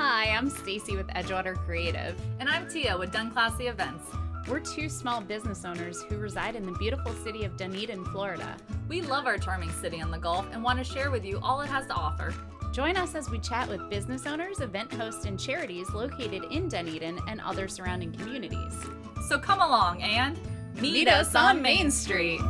Hi, I'm Stacy with Edgewater Creative. And I'm Tia with Done Classy Events. We're two small business owners who reside in the beautiful city of Dunedin, Florida. We love our charming city on the Gulf and want to share with you all it has to offer. Join us as we chat with business owners, event hosts, and charities located in Dunedin and other surrounding communities. So come along and meet us on Main Street.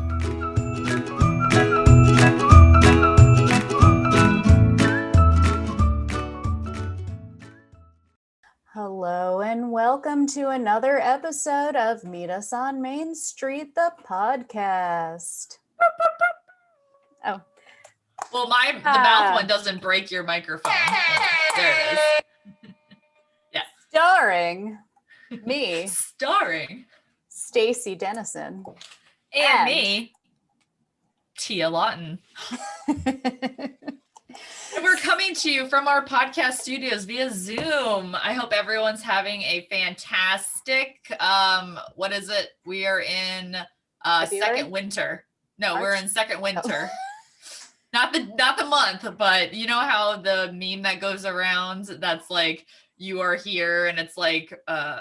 Hello and welcome to another episode of Meet Us on Main Street, the podcast. Oh. Well, the mouth one doesn't break your microphone. There it is. Yeah. Starring me. Starring Stacy Dennison. And me, Tia Lawton. And we're coming to you from our podcast studios via Zoom. I hope everyone's having a fantastic, what is it? We are in second winter. No, March? We're in second winter. Not the month, but you know how the meme that goes around that's like, you are here and it's like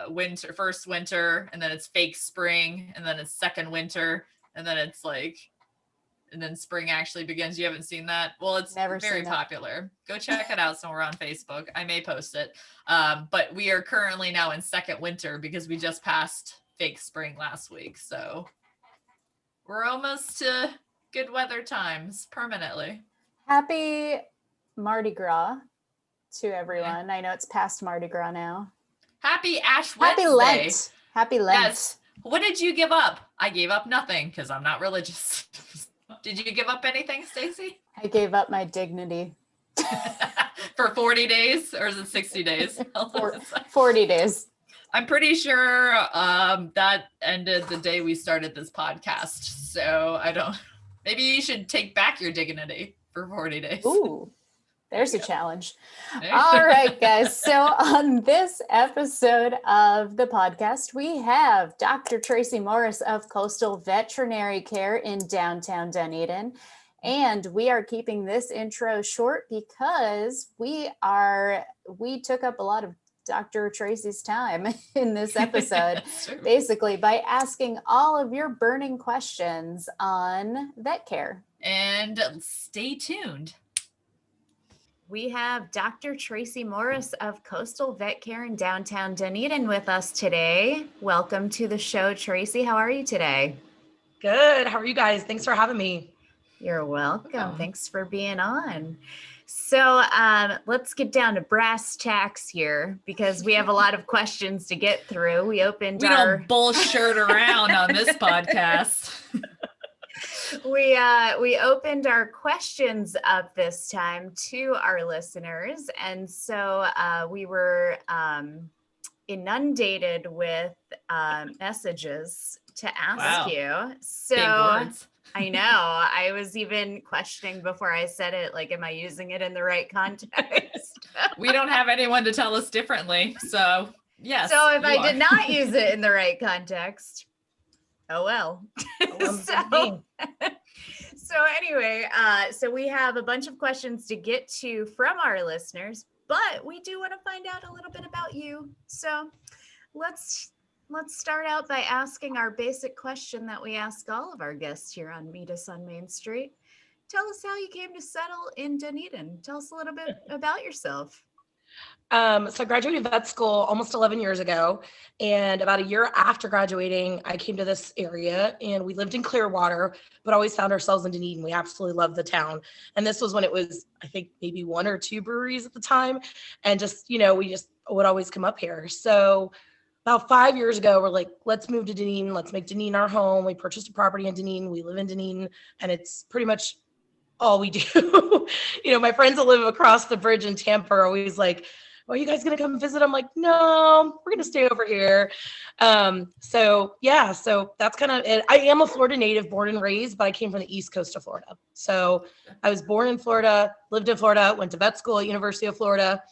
winter, first winter, and then it's fake spring, and then it's second winter, and then it's like, and then spring actually begins. You haven't seen that? Well, it's very popular. Go check it out somewhere on Facebook. I may post it. But we are currently now in second winter because we just passed fake spring last week. So we're almost to good weather times permanently. Happy Mardi Gras to everyone. Yeah. I know it's past Mardi Gras now. Happy Ash Wednesday. Happy Lent. Happy Lent. Yes. What did you give up? I gave up nothing because I'm not religious. Did you give up anything, Stacy? I gave up my dignity. For 40 days, or is it 60 days? 40 days. I'm pretty sure that ended the day we started this podcast. So maybe you should take back your dignity for 40 days. Ooh, there's a challenge. All right, guys. So on this episode of the podcast, we have Dr. Tracy Morris of Coastal Veterinary Care in downtown Dunedin. And we are keeping this intro short because we took up a lot of Dr. Tracy's time in this episode, basically by asking all of your burning questions on vet care. And stay tuned. We have Dr. Tracy Morris of Coastal Vet Care in downtown Dunedin with us today. Welcome to the show, Tracy. How are you today? Good. How are you guys? Thanks for having me. You're welcome. Thanks for being on. So let's get down to brass tacks here because we have a lot of questions to get through. We don't bullshit around on this podcast. We opened our questions up this time to our listeners. And so we were inundated with messages to ask you. So I know I was even questioning before I said it, like, am I using it in the right context? We don't have anyone to tell us differently. So yes. So if I did not use it in the right context, oh well. So anyway, so we have a bunch of questions to get to from our listeners, but we do want to find out a little bit about you. So let's start out by asking our basic question that we ask all of our guests here on Meet Us on Main Street. Tell us how you came to settle in Dunedin. Tell us a little bit about yourself. So I graduated vet school almost 11 years ago. And about a year after graduating, I came to this area and we lived in Clearwater, but always found ourselves in Dunedin. We absolutely loved the town. And this was when it was, I think, maybe one or two breweries at the time. And just, we just would always come up here. So about 5 years ago, we're like, let's move to Dunedin. Let's make Dunedin our home. We purchased a property in Dunedin. We live in Dunedin, and it's pretty much all we do. My friends that live across the bridge in Tampa are always like, are you guys going to come visit? I'm like, no, we're going to stay over here. So that's kind of it. I am a Florida native, born and raised, but I came from the East Coast of Florida. So I was born in Florida, lived in Florida, went to vet school at University of Florida,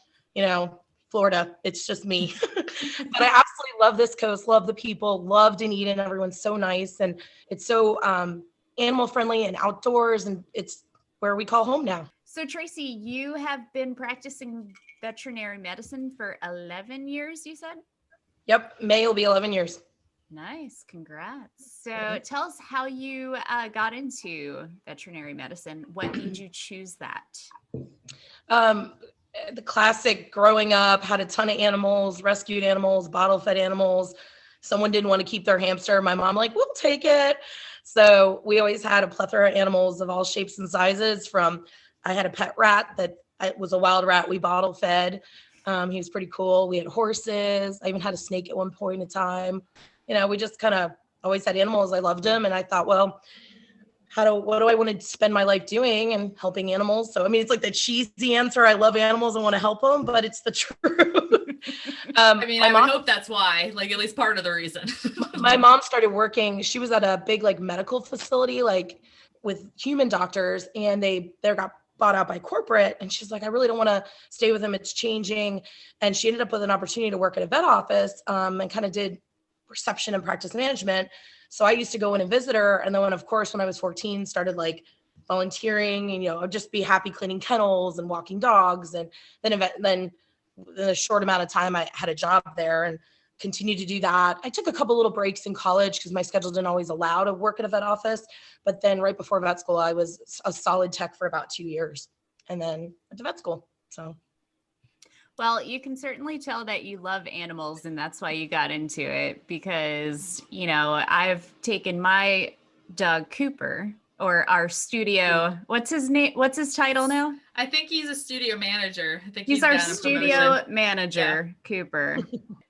Florida, it's just me. But I absolutely love this coast, love the people, love Dunedin. Everyone's so nice. And it's so animal friendly and outdoors. And it's where we call home now. So Tracy, you have been practicing veterinary medicine for 11 years, you said? Yep. May will be 11 years. Nice. Congrats. So tell us how you got into veterinary medicine. What made you choose that? The classic growing up, had a ton of animals, rescued animals, bottle fed animals. Someone didn't want to keep their hamster. My mom like, we'll take it. So we always had a plethora of animals of all shapes and sizes. I had a pet rat that was a wild rat we bottle fed. He was pretty cool. We had horses. I even had a snake at one point in time. We just kind of always had animals. I loved them. And I thought, well, what do I want to spend my life doing and helping animals? So, I mean, it's like the cheesy answer. I love animals and want to help them, but it's the truth. I would hope that's why, like at least part of the reason. My mom started working. She was at a big like medical facility, like with human doctors, and they got bought out by corporate. And she's like, I really don't want to stay with them. It's changing. And she ended up with an opportunity to work at a vet office and kind of did reception and practice management. So I used to go in and visit her. And then when I was 14, started like volunteering and, I'd just be happy cleaning kennels and walking dogs. And then in a short amount of time, I had a job there and continued to do that. I took a couple little breaks in college because my schedule didn't always allow to work at a vet office. But then right before vet school, I was a solid tech for about 2 years and then went to vet school. So. Well, you can certainly tell that you love animals and that's why you got into it because, I've taken my dog Cooper or our studio. What's his name? What's his title now? I think he's a studio manager. I think he's our studio manager, yeah. Cooper.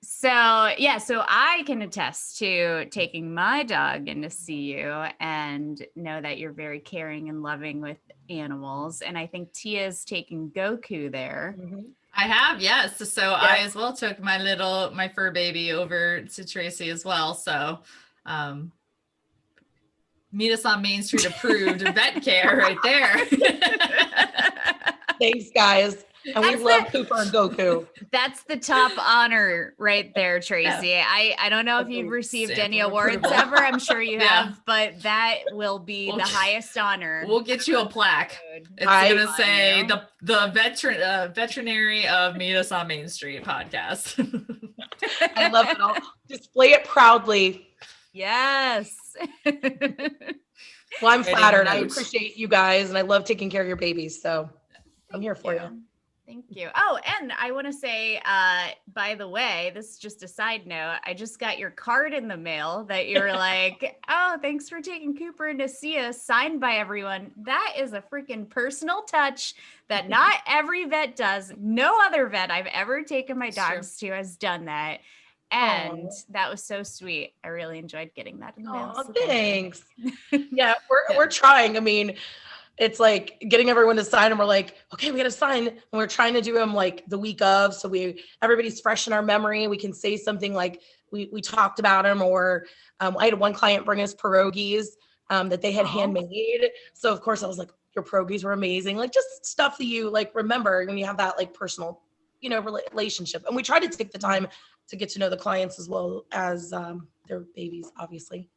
So I can attest to taking my dog in to see you and know that you're very caring and loving with animals. And I think Tia's taking Goku there. Mm-hmm. I have, yes. So yeah. I as well took my fur baby over to Tracy as well. So meet us on Main Street approved vet care right there. Thanks, guys. And we love Cooper and Goku. That's the top honor right there, Tracy. Yeah. I don't know if you've received any awards ever. I'm sure you have, but that will be the highest honor. We'll get you a plaque. It's going to say the veterinary of Meet Us on Main Street podcast. I love it. I'll display it proudly. Yes. Well, I'm flattered. I appreciate you guys and I love taking care of your babies. So I'm here for you. Thank you. Oh, and I want to say, by the way, this is just a side note. I just got your card in the mail that you were like, oh, thanks for taking Cooper in to see us, signed by everyone. That is a freaking personal touch that not every vet does. No other vet I've ever taken my dogs to has done that. And that was so sweet. I really enjoyed getting that in the mail. Oh, so thanks. Yeah, we're trying. I mean, it's like getting everyone to sign and we're like, okay, we got to sign. And we're trying to do them like the week of. So everybody's fresh in our memory. We can say something like we talked about them or I had one client bring us pierogies that they had handmade. So of course I was like, your pierogies were amazing. Like just stuff that you like, remember when you have that like personal, relationship. And we try to take the time to get to know the clients as well as their babies, obviously.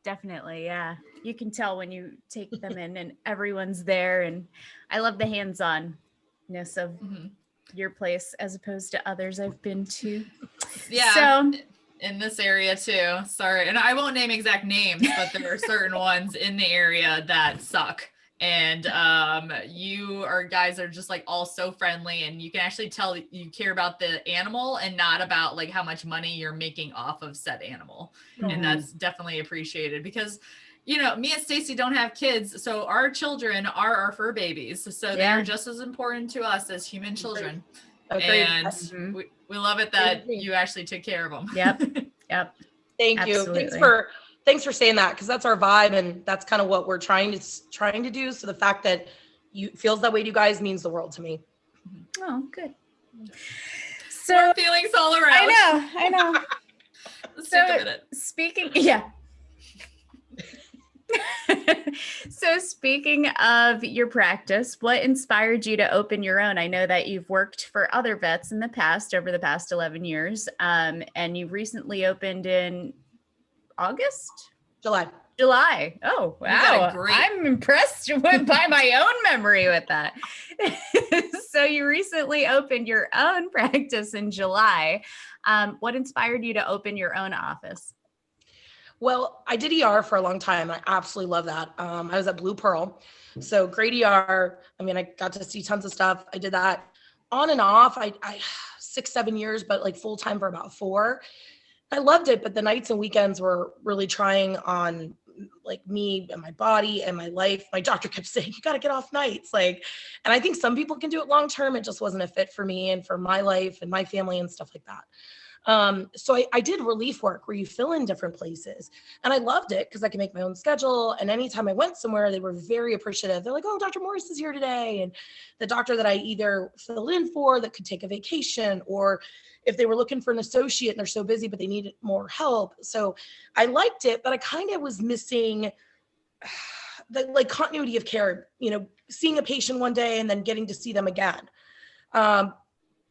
Definitely. Yeah. You can tell when you take them in and everyone's there. And I love the hands-on-ness of your place as opposed to others I've been to. Yeah. So in this area too. Sorry. And I won't name exact names, but there are certain ones in the area that suck. And you guys are just like all so friendly and you can actually tell you care about the animal and not about like how much money you're making off of said animal. And that's definitely appreciated because me and Stacy don't have kids, so our children are our fur babies, so they're just as important to us as human children. And we love it that you actually took care of them. Yep. Thank Absolutely. You. Thanks for saying that because that's our vibe and that's kind of what we're trying to do. So the fact that you feels that way to you guys means the world to me. Oh, good. So we're feelings all around. I know. Let's take a minute. So speaking of your practice, what inspired you to open your own? I know that you've worked for other vets in the past over the past 11 years, and you recently opened in July. July. Oh, got a wow. great- I'm impressed by my own memory with that. So you recently opened your own practice in July. What inspired you to open your own office? Well, I did ER for a long time. I absolutely love that. I was at Blue Pearl. So great ER. I mean, I got to see tons of stuff. I did that on and off. I 6-7 years, but like full time for about 4. I loved it, but the nights and weekends were really trying on like me and my body and my life. My doctor kept saying, you got to get off nights. Like, and I think some people can do it long term. It just wasn't a fit for me and for my life and my family and stuff like that. So I did relief work where you fill in different places, and I loved it because I could make my own schedule. And anytime I went somewhere, they were very appreciative. They're like, oh, Dr. Morris is here today. And the doctor that I either filled in for that could take a vacation, or if they were looking for an associate and they're so busy, but they needed more help. So I liked it, but I kind of was missing the like continuity of care, seeing a patient one day and then getting to see them again. And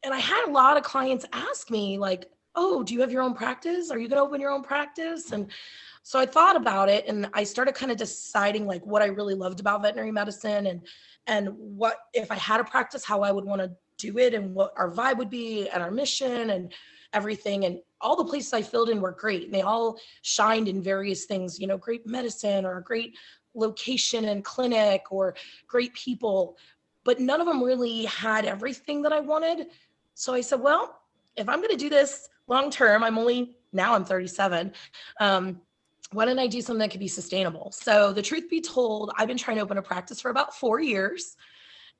I had a lot of clients ask me like, oh, do you have your own practice? Are you going to open your own practice? And so I thought about it, and I started kind of deciding like what I really loved about veterinary medicine and what, if I had a practice, how I would want to do it and what our vibe would be and our mission and everything. And all the places I filled in were great. And they all shined in various things, great medicine or a great location and clinic or great people, but none of them really had everything that I wanted. So I said, well, if I'm going to do this long term, I'm 37. Why don't I do something that could be sustainable? So the truth be told, I've been trying to open a practice for about 4 years.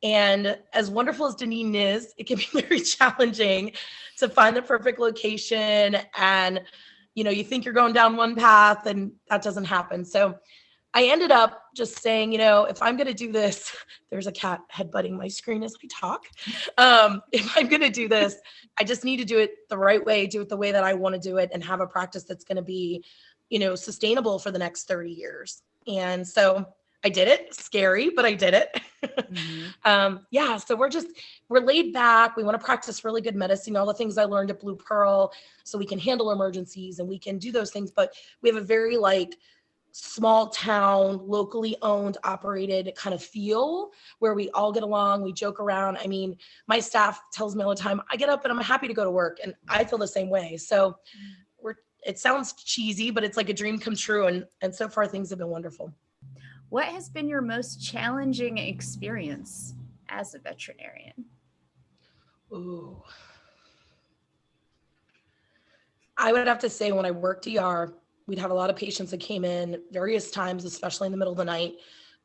And as wonderful as Dunedin is, it can be very challenging to find the perfect location. And, you think you're going down one path and that doesn't happen. So I ended up just saying, if I'm going to do this, there's a cat headbutting my screen as I talk. If I'm going to do this, I just need to do it the right way, do it the way that I want to do it, and have a practice that's going to be, sustainable for the next 30 years. And so I did it. Scary, but I did it. Mm-hmm. So we're laid back. We want to practice really good medicine, all the things I learned at Blue Pearl, so we can handle emergencies and we can do those things. But we have a very small town, locally owned, operated kind of feel where we all get along. We joke around. I mean, my staff tells me all the time, I get up and I'm happy to go to work, and I feel the same way. So it sounds cheesy, but it's like a dream come true. And so far things have been wonderful. What has been your most challenging experience as a veterinarian? Ooh. I would have to say when I worked ER, we'd have a lot of patients that came in various times, especially in the middle of the night,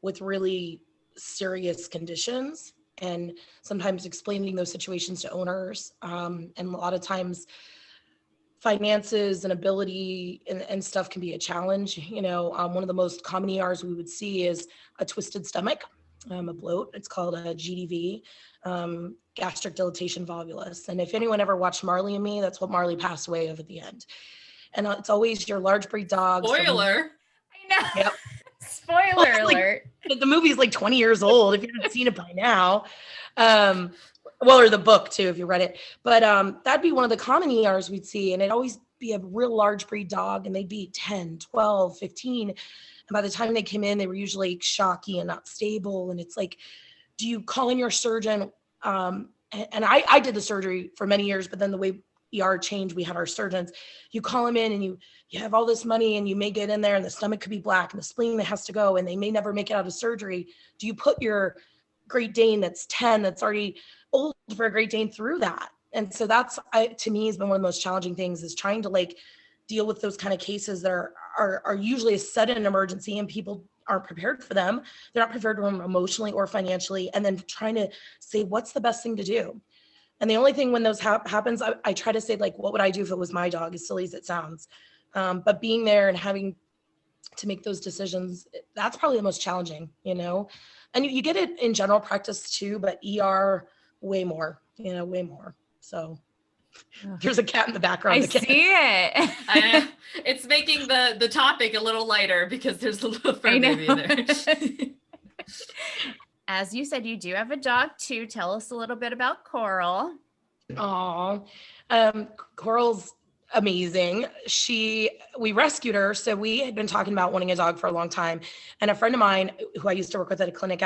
with really serious conditions, and sometimes explaining those situations to owners. And a lot of times finances and ability and stuff can be a challenge. One of the most common ERs we would see is a twisted stomach, a bloat. It's called a GDV, gastric dilatation volvulus. And if anyone ever watched Marley and Me, that's what Marley passed away of at the end. And it's always your large breed dogs. Spoiler. I know. Yep. Spoiler alert. The movie's 20 years old if you haven't seen it by now. Or the book too, if you read it. But that'd be one of the common ERs we'd see. And it'd always be a real large breed dog, and they'd be 10, 12, 15. And by the time they came in, they were usually shocky and not stable. And it's like, do you call in your surgeon? And I did the surgery for many years, but then the way ER changed, we had our surgeons. You call them in and you have all this money, and you may get in there and the stomach could be black and the spleen that has to go, and they may never make it out of surgery. Do you put your Great Dane that's 10, that's already old for a Great Dane, through that? And so that's, to me, has been one of the most challenging things, is trying to deal with those kind of cases that are usually a sudden emergency, and people aren't prepared for them. They're not prepared for them emotionally or financially. And then trying to say, what's the best thing to do? And the only thing when those happens, I try to say, what would I do if it was my dog, as silly as it sounds. But being there and having to make those decisions, that's probably the most challenging, and you get it in general practice too, but ER way more, way more. So there's a cat in the background. I see it. It's making the topic a little lighter because there's a little fur baby in there. As you said, you do have a dog too. Tell us a little bit about Coral. Coral's amazing. We rescued her. So we had been talking about wanting a dog for a long time. And a friend of mine who I used to work with at a clinic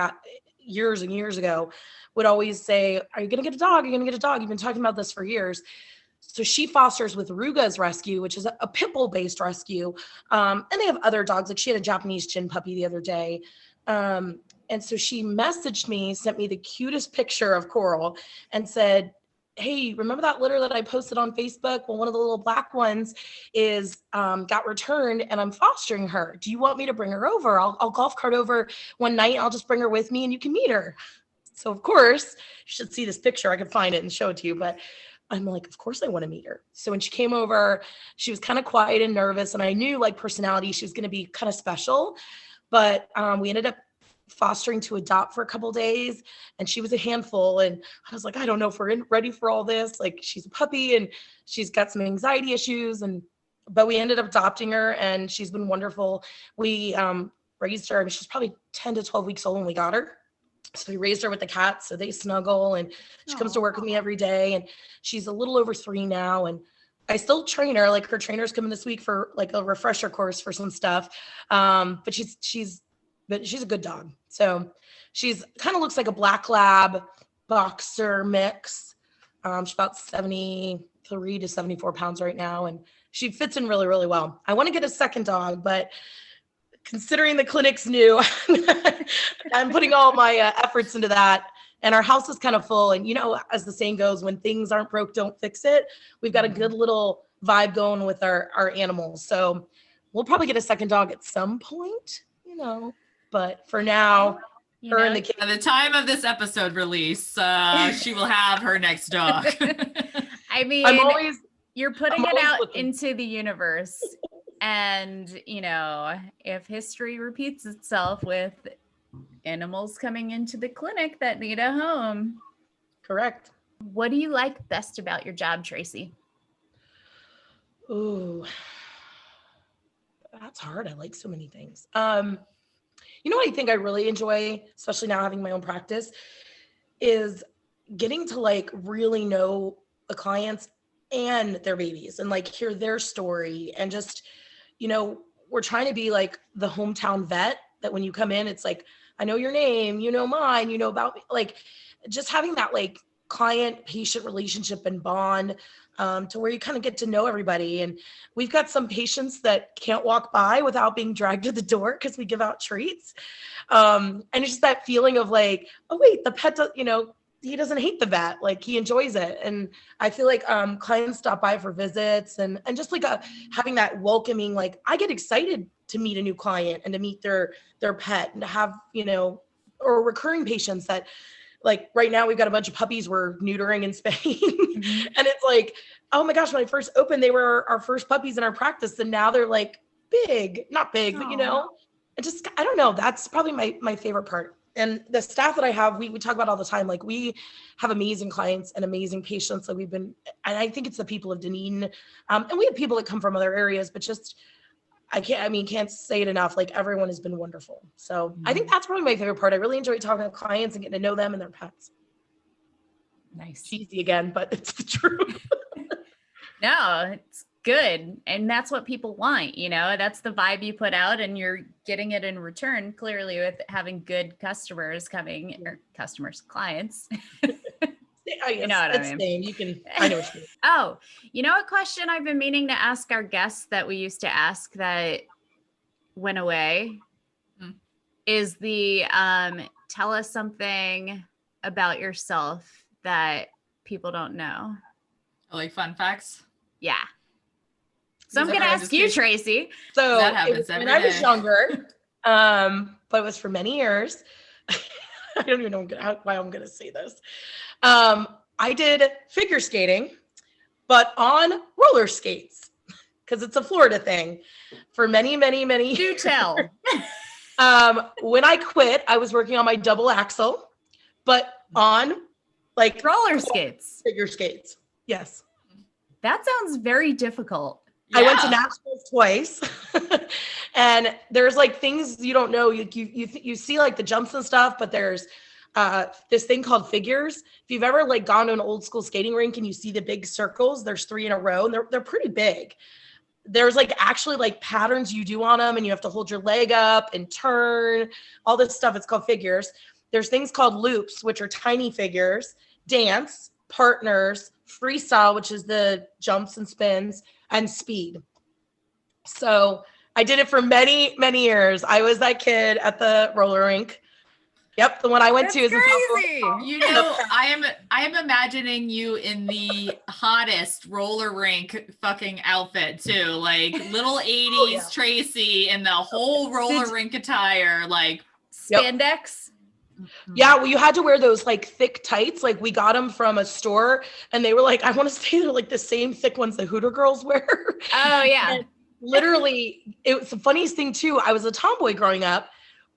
years and years ago would always say, are you going to get a dog? Are you going to get a dog? You've been talking about this for years. So she fosters with Ruga's Rescue, which is a pit bull based rescue. And they have other dogs. Like she had a Japanese chin puppy the other day. And so she messaged me, sent me the cutest picture of Coral and said, hey, remember that litter that I posted on Facebook? Well, one of the little black ones got returned and I'm fostering her. Do you want me to bring her over? I'll golf cart over one night. I'll just bring her with me and you can meet her. So of course, you should see this picture. I could find it and show it to you, but I'm like, of course I want to meet her. So when she came over, she was kind of quiet and nervous. And I knew like personality, she was going to be kind of special, but we ended up fostering to adopt for a couple of days and she was a handful. And I was like, I don't know if we're ready for all this. Like she's a puppy and she's got some anxiety issues but we ended up adopting her and she's been wonderful. We raised her. I mean, she's probably 10 to 12 weeks old when we got her. So we raised her with the cats. So they snuggle and she comes to work with me every day and she's a little over 3 now. And I still train her. Like her trainer's coming this week for like a refresher course for some stuff. But she's a good dog. So she's kind of looks like a black lab boxer mix. She's about 73 to 74 pounds right now. And she fits in really, really well. I want to get a second dog, but considering the clinic's new, I'm putting all my efforts into that. And our house is kind of full. And you know, as the saying goes, when things aren't broke, don't fix it. We've got a good little vibe going with our animals. So we'll probably get a second dog at some point, you know. But for now, and the kids. At the time of this episode release, she will have her next dog. I mean, you're putting it out into the universe. And, you know, if history repeats itself with animals coming into the clinic that need a home. Correct. What do you like best about your job, Tracy? Ooh, that's hard. I like so many things. You know what I think I really enjoy, especially now having my own practice, is getting to like really know the clients and their babies and like hear their story and just, you know, we're trying to be like the hometown vet that when you come in, it's like, I know your name, you know mine, you know about me. Like just having that like client patient relationship and bond to where you kind of get to know everybody. And we've got some patients that can't walk by without being dragged to the door because we give out treats. And it's just that feeling of like, oh wait, the pet, you know, he doesn't hate the vet, like he enjoys it. And I feel like clients stop by for visits and just like having that welcoming, like I get excited to meet a new client and to meet their pet and to have, you know, or recurring patients that like right now we've got a bunch of puppies we're neutering in Spain. Mm-hmm. And it's like, oh my gosh, when I first opened, they were our first puppies in our practice. And now they're like not big, but you know, it just, I don't know. That's probably my favorite part. And the staff that I have, we talk about all the time. Like we have amazing clients and amazing patients that and I think it's the people of Dunedin. And we have people that come from other areas, but just, can't say it enough. Like everyone has been wonderful. So I think that's probably my favorite part. I really enjoy talking to clients and getting to know them and their pets. Nice. Cheesy again, but it's the truth. No, it's good. And that's what people want, you know, that's the vibe you put out and you're getting it in return clearly with having good customers coming or clients. You know what I mean? I know what you mean. Oh, you know, a question I've been meaning to ask our guests that we used to ask that went away is the tell us something about yourself that people don't know. Like fun facts? Yeah. So I'm going to ask you, Tracy. So that happens when I was younger, but it was for many years. I don't even know why I'm going to say this. I did figure skating, but on roller skates because it's a Florida thing for many, many, many Do tell. When I quit, I was working on my double axle, but on like roller skates. Figure skates. Yes. That sounds very difficult. Yeah. I went to nationals twice and there's like things you don't know. You see like the jumps and stuff, but there's this thing called figures. If you've ever like gone to an old school skating rink and you see the big circles, there's 3 in a row and they're pretty big. There's like actually like patterns you do on them and you have to hold your leg up and turn, all this stuff. It's called figures. There's things called loops, which are tiny figures, dance, partners, freestyle, which is the jumps and spins, and speed. So I did it for many, many years. I was that kid at the roller rink. Yep, the one I went to is crazy. You know, I am imagining you in the hottest roller rink fucking outfit too, like little 80s Tracy in the whole roller rink attire, like spandex. Yeah, well, you had to wear those like thick tights. Like we got them from a store, and they were like, I want to say they're like the same thick ones the Hooter girls wear. Oh yeah. And literally, it was the funniest thing too. I was a tomboy growing up.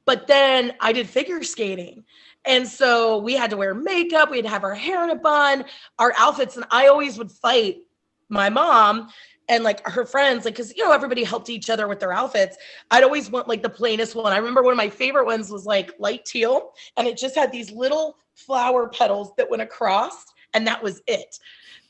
But then I did figure skating. And so we had to wear makeup. We had to have our hair in a bun, our outfits. And I always would fight my mom and like her friends, like, cause everybody helped each other with their outfits. I'd always want like the plainest one. I remember one of my favorite ones was like light teal. And it just had these little flower petals that went across, and that was it.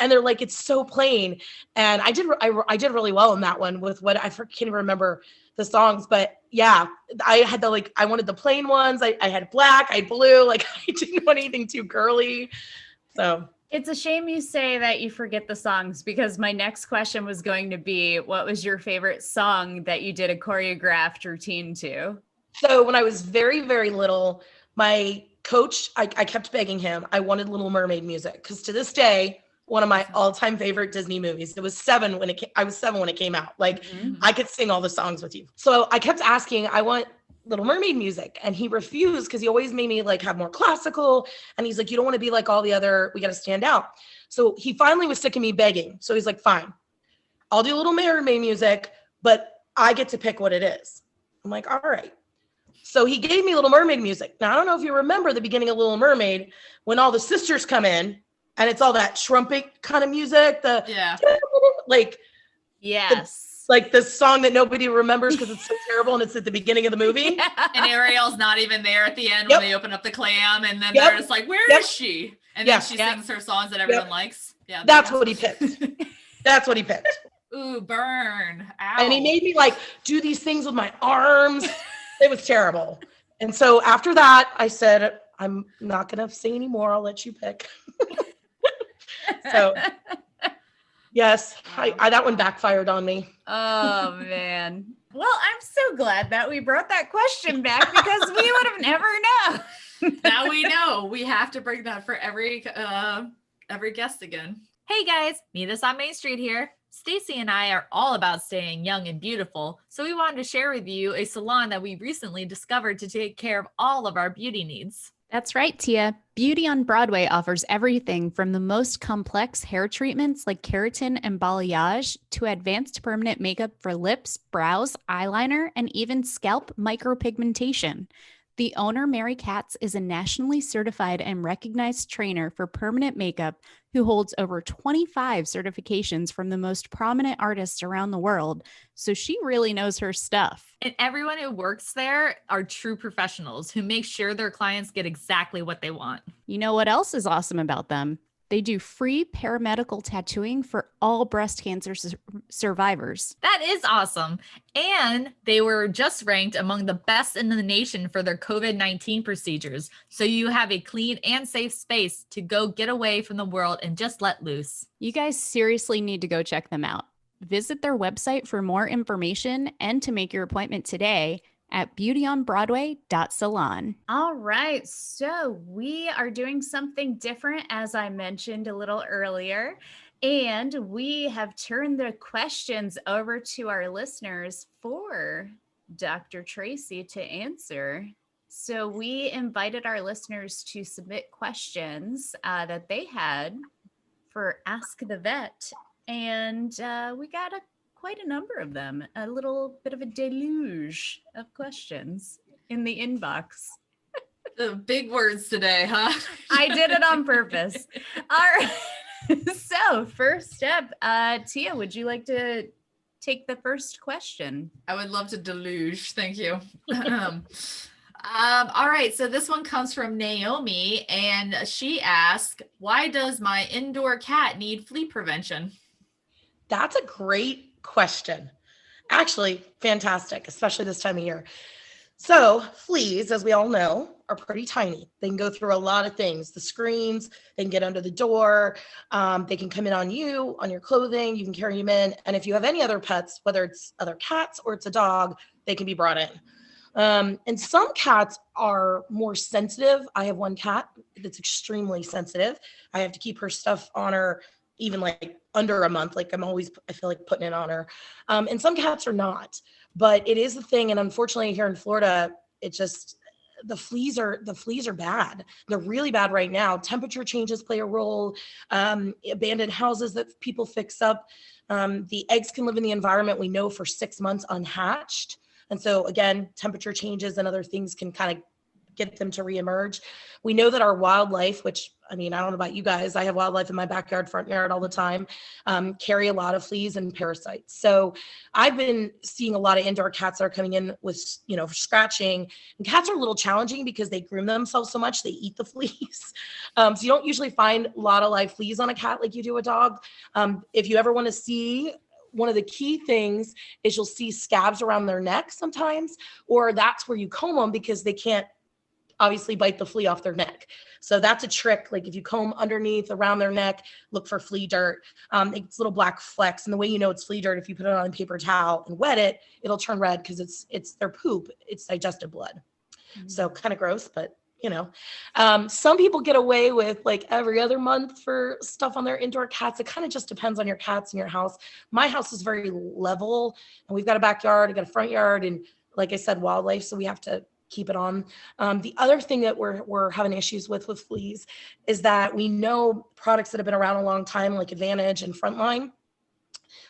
And they're like, it's so plain. And I did really well in that one with what I can't even remember the songs, but yeah, I had I wanted the plain ones. I had black, I had blue, like I didn't want anything too girly. So it's a shame you say that you forget the songs, because my next question was going to be, what was your favorite song that you did a choreographed routine to? So when I was very, very little, my coach, I kept begging him, I wanted Little Mermaid music, because to this day, one of my all-time favorite Disney movies. It was 7 when I was 7 when it came out. Like I could sing all the songs with you. So I kept asking, I want Little Mermaid music. And he refused, because he always made me like have more classical. And he's like, you don't want to be like all the other, we got to stand out. So he finally was sick of me begging. So he's like, fine, I'll do Little Mermaid music, but I get to pick what it is. I'm like, all right. So he gave me Little Mermaid music. Now, I don't know if you remember the beginning of Little Mermaid, when all the sisters come in, and it's all that trumpet kind of music, like, yes, like the song that nobody remembers because it's so terrible, and it's at the beginning of the movie. Yeah. And Ariel's not even there at the end when they open up the clam, and then they're just like, "Where is she?" And then she sings her songs that everyone likes. Yeah, that's what he picked. That's what he picked. Ooh, burn! Ow. And he made me like do these things with my arms. It was terrible. And so after that, I said, I'm not gonna sing anymore. I'll let you pick. So yes, I that one backfired on me. Oh man. Well, I'm so glad that we brought that question back, because we would have never known. Now we know. We have to bring that for every guest again. Hey guys, meet us on Main Street here. Stacy and I are all about staying young and beautiful, so we wanted to share with you a salon that we recently discovered to take care of all of our beauty needs. That's right, Tia. Beauty on Broadway offers everything from the most complex hair treatments like keratin and balayage to advanced permanent makeup for lips, brows, eyeliner, and even scalp micropigmentation. The owner, Mary Katz, is a nationally certified and recognized trainer for permanent makeup who holds over 25 certifications from the most prominent artists around the world, so she really knows her stuff. And everyone who works there are true professionals who make sure their clients get exactly what they want. You know what else is awesome about them? They do free paramedical tattooing for all breast cancer survivors. That is awesome. And they were just ranked among the best in the nation for their COVID-19 procedures. So you have a clean and safe space to go get away from the world and just let loose. You guys seriously need to go check them out. Visit their website for more information and to make your appointment today at beautyonbroadway.salon. All right, so we are doing something different, as I mentioned a little earlier, and we have turned the questions over to our listeners for Dr. Tracy to answer. So we invited our listeners to submit questions that they had for Ask the Vet, and we got quite a number of them, a little bit of a deluge of questions in the inbox. The big words today, huh? I did it on purpose. All right. So first up, Tia, would you like to take the first question? I would love to deluge. Thank you. All right, so this one comes from Naomi, and she asked, why does my indoor cat need flea prevention? That's a great question. Actually, fantastic, especially this time of year. So fleas, as we all know, are pretty tiny. They can go through a lot of things. The screens, they can get under the door. They can come in on you, on your clothing. You can carry them in. And if you have any other pets, whether it's other cats or it's a dog, they can be brought in. And some cats are more sensitive. I have one cat that's extremely sensitive. I have to keep her stuff on her even like under a month. Like I feel like putting it on her. And some cats are not, but it is a thing. And unfortunately here in Florida, the fleas are bad. They're really bad right now. Temperature changes play a role. Abandoned houses that people fix up. The eggs can live in the environment we know for 6 months unhatched. And so again, temperature changes and other things can kind of get them to reemerge. We know that our wildlife, which, I mean, I don't know about you guys, I have wildlife in my backyard, front yard all the time, carry a lot of fleas and parasites. So I've been seeing a lot of indoor cats that are coming in with, scratching. And cats are a little challenging because they groom themselves so much, they eat the fleas. So you don't usually find a lot of live fleas on a cat like you do a dog. If you ever want to see, one of the key things is you'll see scabs around their neck sometimes, or that's where you comb them because they can't obviously bite the flea off their neck. So that's a trick. Like if you comb underneath around their neck, look for flea dirt. It's little black flecks. And the way you know it's flea dirt, if you put it on a paper towel and wet it, it'll turn red because it's their poop. It's digested blood. Mm-hmm. So kind of gross, but some people get away with like every other month for stuff on their indoor cats. It kind of just depends on your cats and your house. My house is very level and we've got a backyard, I got a front yard, and like I said, wildlife. So we have to keep it on. The other thing that we're having issues with fleas is that we know products that have been around a long time, like Advantage and Frontline,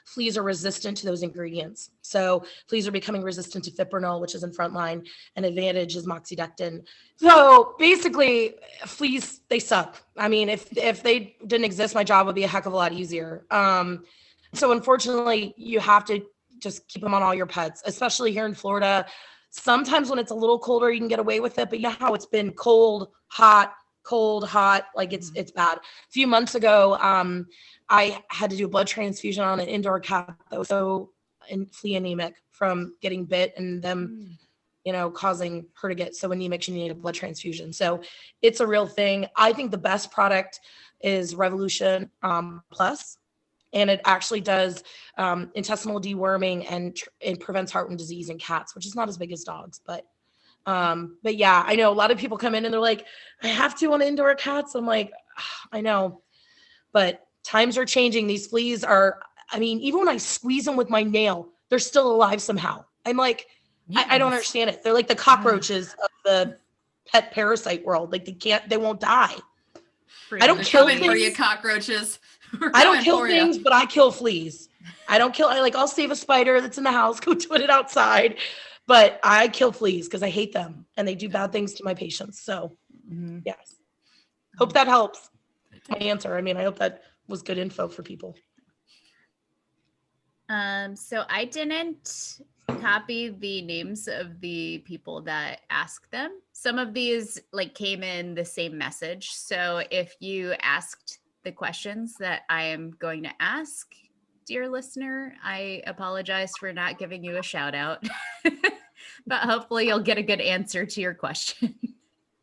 fleas are resistant to those ingredients. So fleas are becoming resistant to fipronil, which is in Frontline, and Advantage is moxidectin. So basically, fleas, they suck. I mean, if they didn't exist, my job would be a heck of a lot easier. So unfortunately, you have to just keep them on all your pets, especially here in Florida. Sometimes when it's a little colder, you can get away with it, but you know how it's been cold, hot, like it's bad. A few months ago, I had to do a blood transfusion on an indoor cat that was so flea anemic from getting bit and them, causing her to get so anemic she needed a blood transfusion. So it's a real thing. I think the best product is Revolution Plus. And it actually does intestinal deworming and prevents heartworm disease in cats, which is not as big as dogs. But yeah, I know a lot of people come in and they're like, I have to on indoor cats. I'm like, I know, but times are changing. These fleas are, I mean, even when I squeeze them with my nail, they're still alive somehow. I'm like, yes. I don't understand it. They're like the cockroaches of the pet parasite world. Like they won't die. I don't kill things. For you cockroaches. I don't kill things, but I kill fleas. I'll save a spider that's in the house, go put it outside, but I kill fleas because I hate them and they do bad things to my patients. So yes, hope that helps my answer. I mean, I hope that was good info for people. So I didn't copy the names of the people that asked them. Some of these came in the same message. So if you asked the questions that I am going to ask, dear listener, I apologize for not giving you a shout out, but hopefully you'll get a good answer to your question.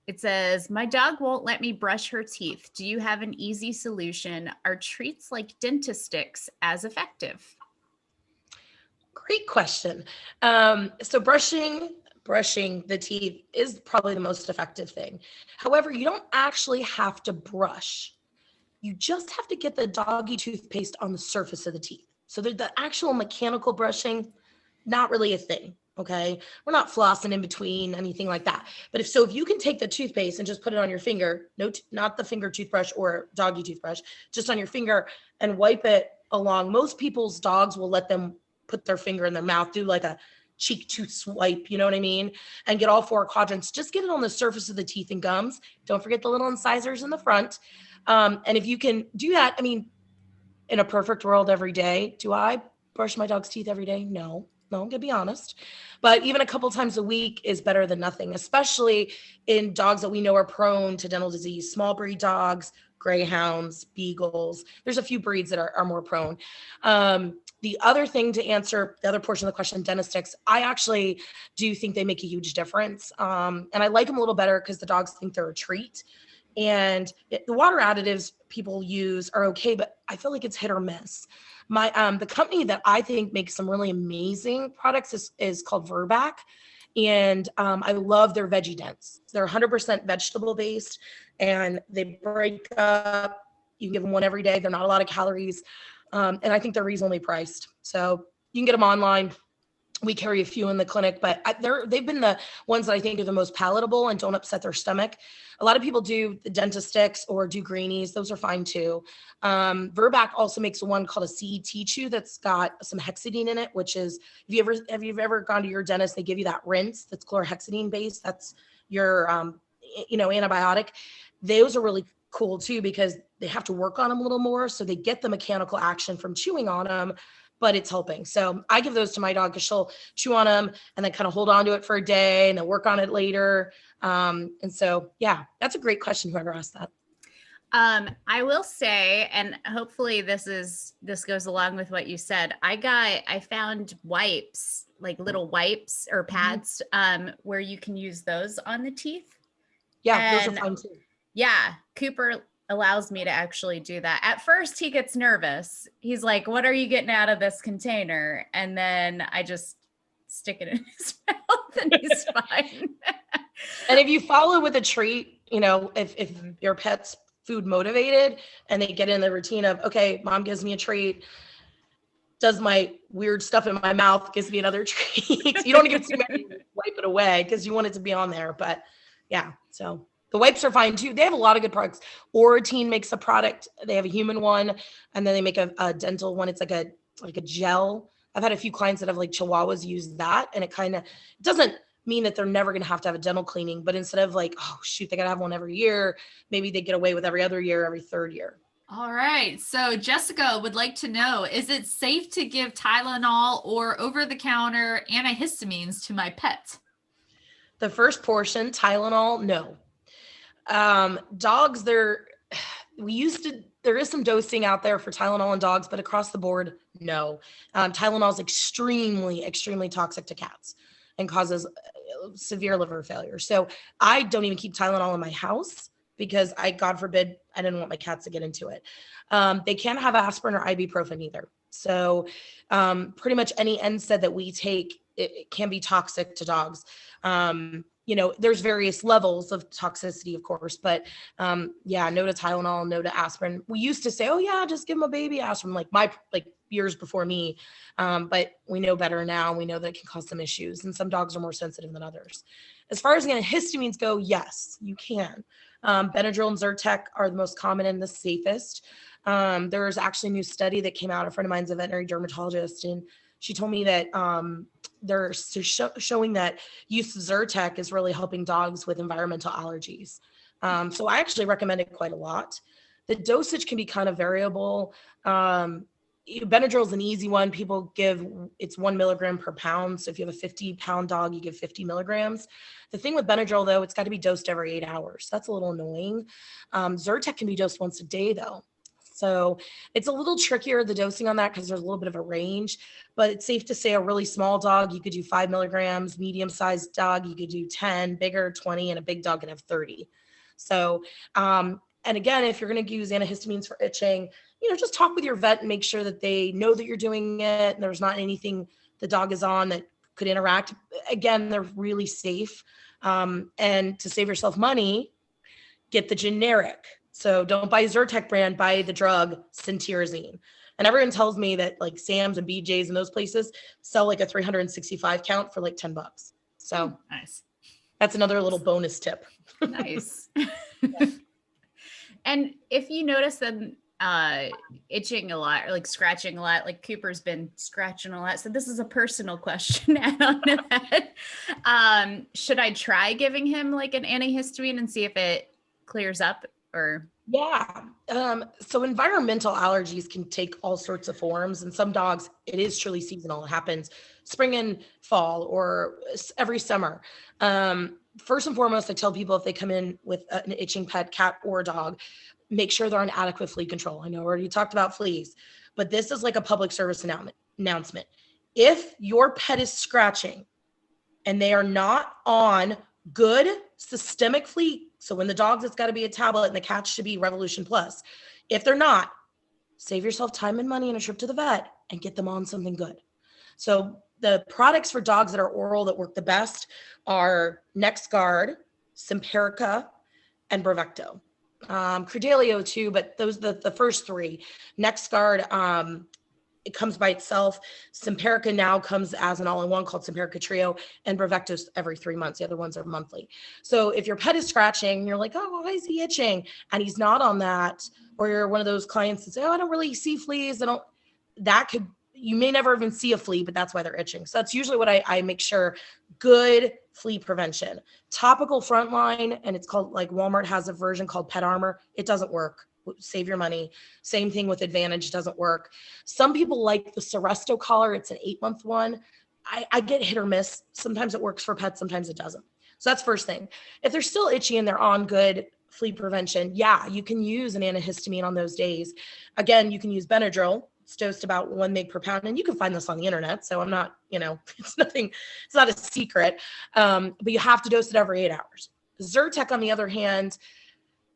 It says, my dog won't let me brush her teeth. Do you have an easy solution? Are treats like dentist sticks as effective? Great question. So brushing the teeth is probably the most effective thing. However, you don't actually have to brush. You just have to get the doggy toothpaste on the surface of the teeth. So the actual mechanical brushing, not really a thing, okay? We're not flossing in between, anything like that. But if you can take the toothpaste and just put it on your finger, not the finger toothbrush or doggy toothbrush, just on your finger and wipe it along. Most people's dogs will let them put their finger in their mouth, do like a cheek tooth swipe, you know what I mean? And get all four quadrants. Just get it on the surface of the teeth and gums. Don't forget the little incisors in the front. And if you can do that, I mean, in a perfect world every day, do I brush my dog's teeth every day? No, No, I'm gonna be honest. But even a couple times a week is better than nothing, especially in dogs that we know are prone to dental disease, small breed dogs, greyhounds, beagles. There's a few breeds that are more prone. The other thing to answer the other portion of the question, Dentistics, I actually do think they make a huge difference. And I like them a little better because the dogs think they're a treat. And the water additives people use are okay, but I feel like it's hit or miss. The company that I think makes some really amazing products is called Verbac. And I love their veggie dents. They're 100% vegetable based and they break up. You can give them one every day. They're not a lot of calories. And I think they're reasonably priced. So you can get them online. We carry a few in the clinic, but they've been the ones that I think are the most palatable and don't upset their stomach. A lot of people do the Dentistics or do greenies. Those are fine too. Verbac also makes one called a CET chew that's got some hexidine in it, which is, have you ever gone to your dentist, they give you that rinse that's chlorhexidine based. That's your, antibiotic. Those are really cool too, because they have to work on them a little more. So they get the mechanical action from chewing on them, but it's helping. So I give those to my dog because she'll chew on them and then kind of hold on to it for a day and then work on it later. And so, yeah, that's a great question. Whoever asked that. I will say, and hopefully this goes along with what you said. I found wipes, like little wipes or pads, where you can use those on the teeth. Yeah, those are fun too. Yeah, Cooper allows me to actually do that. At first he gets nervous. He's like, what are you getting out of this container? And then I just stick it in his mouth and he's fine. And if you follow with a treat, if your pet's food motivated and they get in the routine of, okay, mom gives me a treat, does my weird stuff in my mouth, gives me another treat. You don't want to give too many, wipe it away because you want it to be on there. But yeah, so the wipes are fine too. They have a lot of good products. Oratine makes a product. They have a human one, and then they make a dental one. It's like a gel. I've had a few clients that have like Chihuahuas use that, and it doesn't mean that they're never going to have a dental cleaning, but instead of like, oh shoot, they got to have one every year, maybe they get away with every other year, every third year. All right. So Jessica would like to know, is it safe to give Tylenol or over-the-counter antihistamines to my pet? The first portion, Tylenol, no. Dogs, there is some dosing out there for Tylenol in dogs, but across the board, no. Tylenol is extremely, extremely toxic to cats and causes severe liver failure. So I don't even keep Tylenol in my house because God forbid, I didn't want my cats to get into it. They can't have aspirin or ibuprofen either. So pretty much any NSAID that we take, it can be toxic to dogs. There's various levels of toxicity, of course, but no to Tylenol, no to aspirin. We used to say, oh yeah, just give them a baby aspirin, like years before me. But we know better now. We know that it can cause some issues, and some dogs are more sensitive than others. As far as antihistamines go, yes, you can. Benadryl and Zyrtec are the most common and the safest. There's actually a new study that came out. A friend of mine's a veterinary dermatologist, and she told me that they're showing that use of Zyrtec is really helping dogs with environmental allergies. So I actually recommend it quite a lot. The dosage can be kind of variable. Benadryl is an easy one. People give, it's 1 milligram per pound. So if you have a 50-pound dog, you give 50 milligrams. The thing with Benadryl, though, it's got to be dosed every 8 hours. That's a little annoying. Zyrtec can be dosed once a day, though. So it's a little trickier, the dosing on that, because there's a little bit of a range, but it's safe to say a really small dog, you could do 5 milligrams, medium-sized dog, you could do 10, bigger, 20, and a big dog could have 30. So, and again, if you're going to use antihistamines for itching, just talk with your vet and make sure that they know that you're doing it and there's not anything the dog is on that could interact. Again, they're really safe. And to save yourself money, get the generic. So don't buy Zyrtec brand, buy the drug cetirizine. And everyone tells me that like Sam's and BJ's and those places sell like a 365 count for like $10. So nice. That's another little bonus tip. Nice. And if you notice them itching a lot or like scratching a lot, like Cooper's been scratching a lot. So this is a personal question add on to that. Should I try giving him like an antihistamine and see if it clears up? Or Yeah. So environmental allergies can take all sorts of forms, and some dogs, it is truly seasonal. It happens spring and fall or every summer. First and foremost, I tell people if they come in with an itching pet, cat or dog, make sure they're on adequate flea control. I know we already talked about fleas, but this is like a public service announcement. If your pet is scratching and they are not on good systemic flea, so when the dog's, it's got to be a tablet and the cat should be Revolution Plus. If they're not, save yourself time and money and a trip to the vet and get them on something good. So the products for dogs that are oral that work the best are NexGard, Simparica, and Bravecto. Credelio too, but those the first three. NexGard, it comes by itself. Simparica now comes as an all-in-one called Simparica Trio, and Bravecto's every 3 months. The other ones are monthly. So if your pet is scratching, you're like, oh, why is he itching? And he's not on that, or you're one of those clients that say, oh, I don't really see fleas. You may never even see a flea, but that's why they're itching. So that's usually what I make sure. Good flea prevention. Topical frontline, and it's called, like Walmart has a version called Pet Armor. It doesn't work. Save your money. Same thing with Advantage, doesn't work. Some people like the Seresto collar. It's an 8-month one. I get hit or miss. Sometimes it works for pets, sometimes it doesn't. So that's first thing. If they're still itchy and they're on good flea prevention, yeah, you can use an antihistamine on those days. Again, you can use Benadryl. It's dosed about 1 mg per pound, and you can find this on the internet. So I'm not, it's not a secret, but you have to dose it every 8 hours. Zyrtec, on the other hand,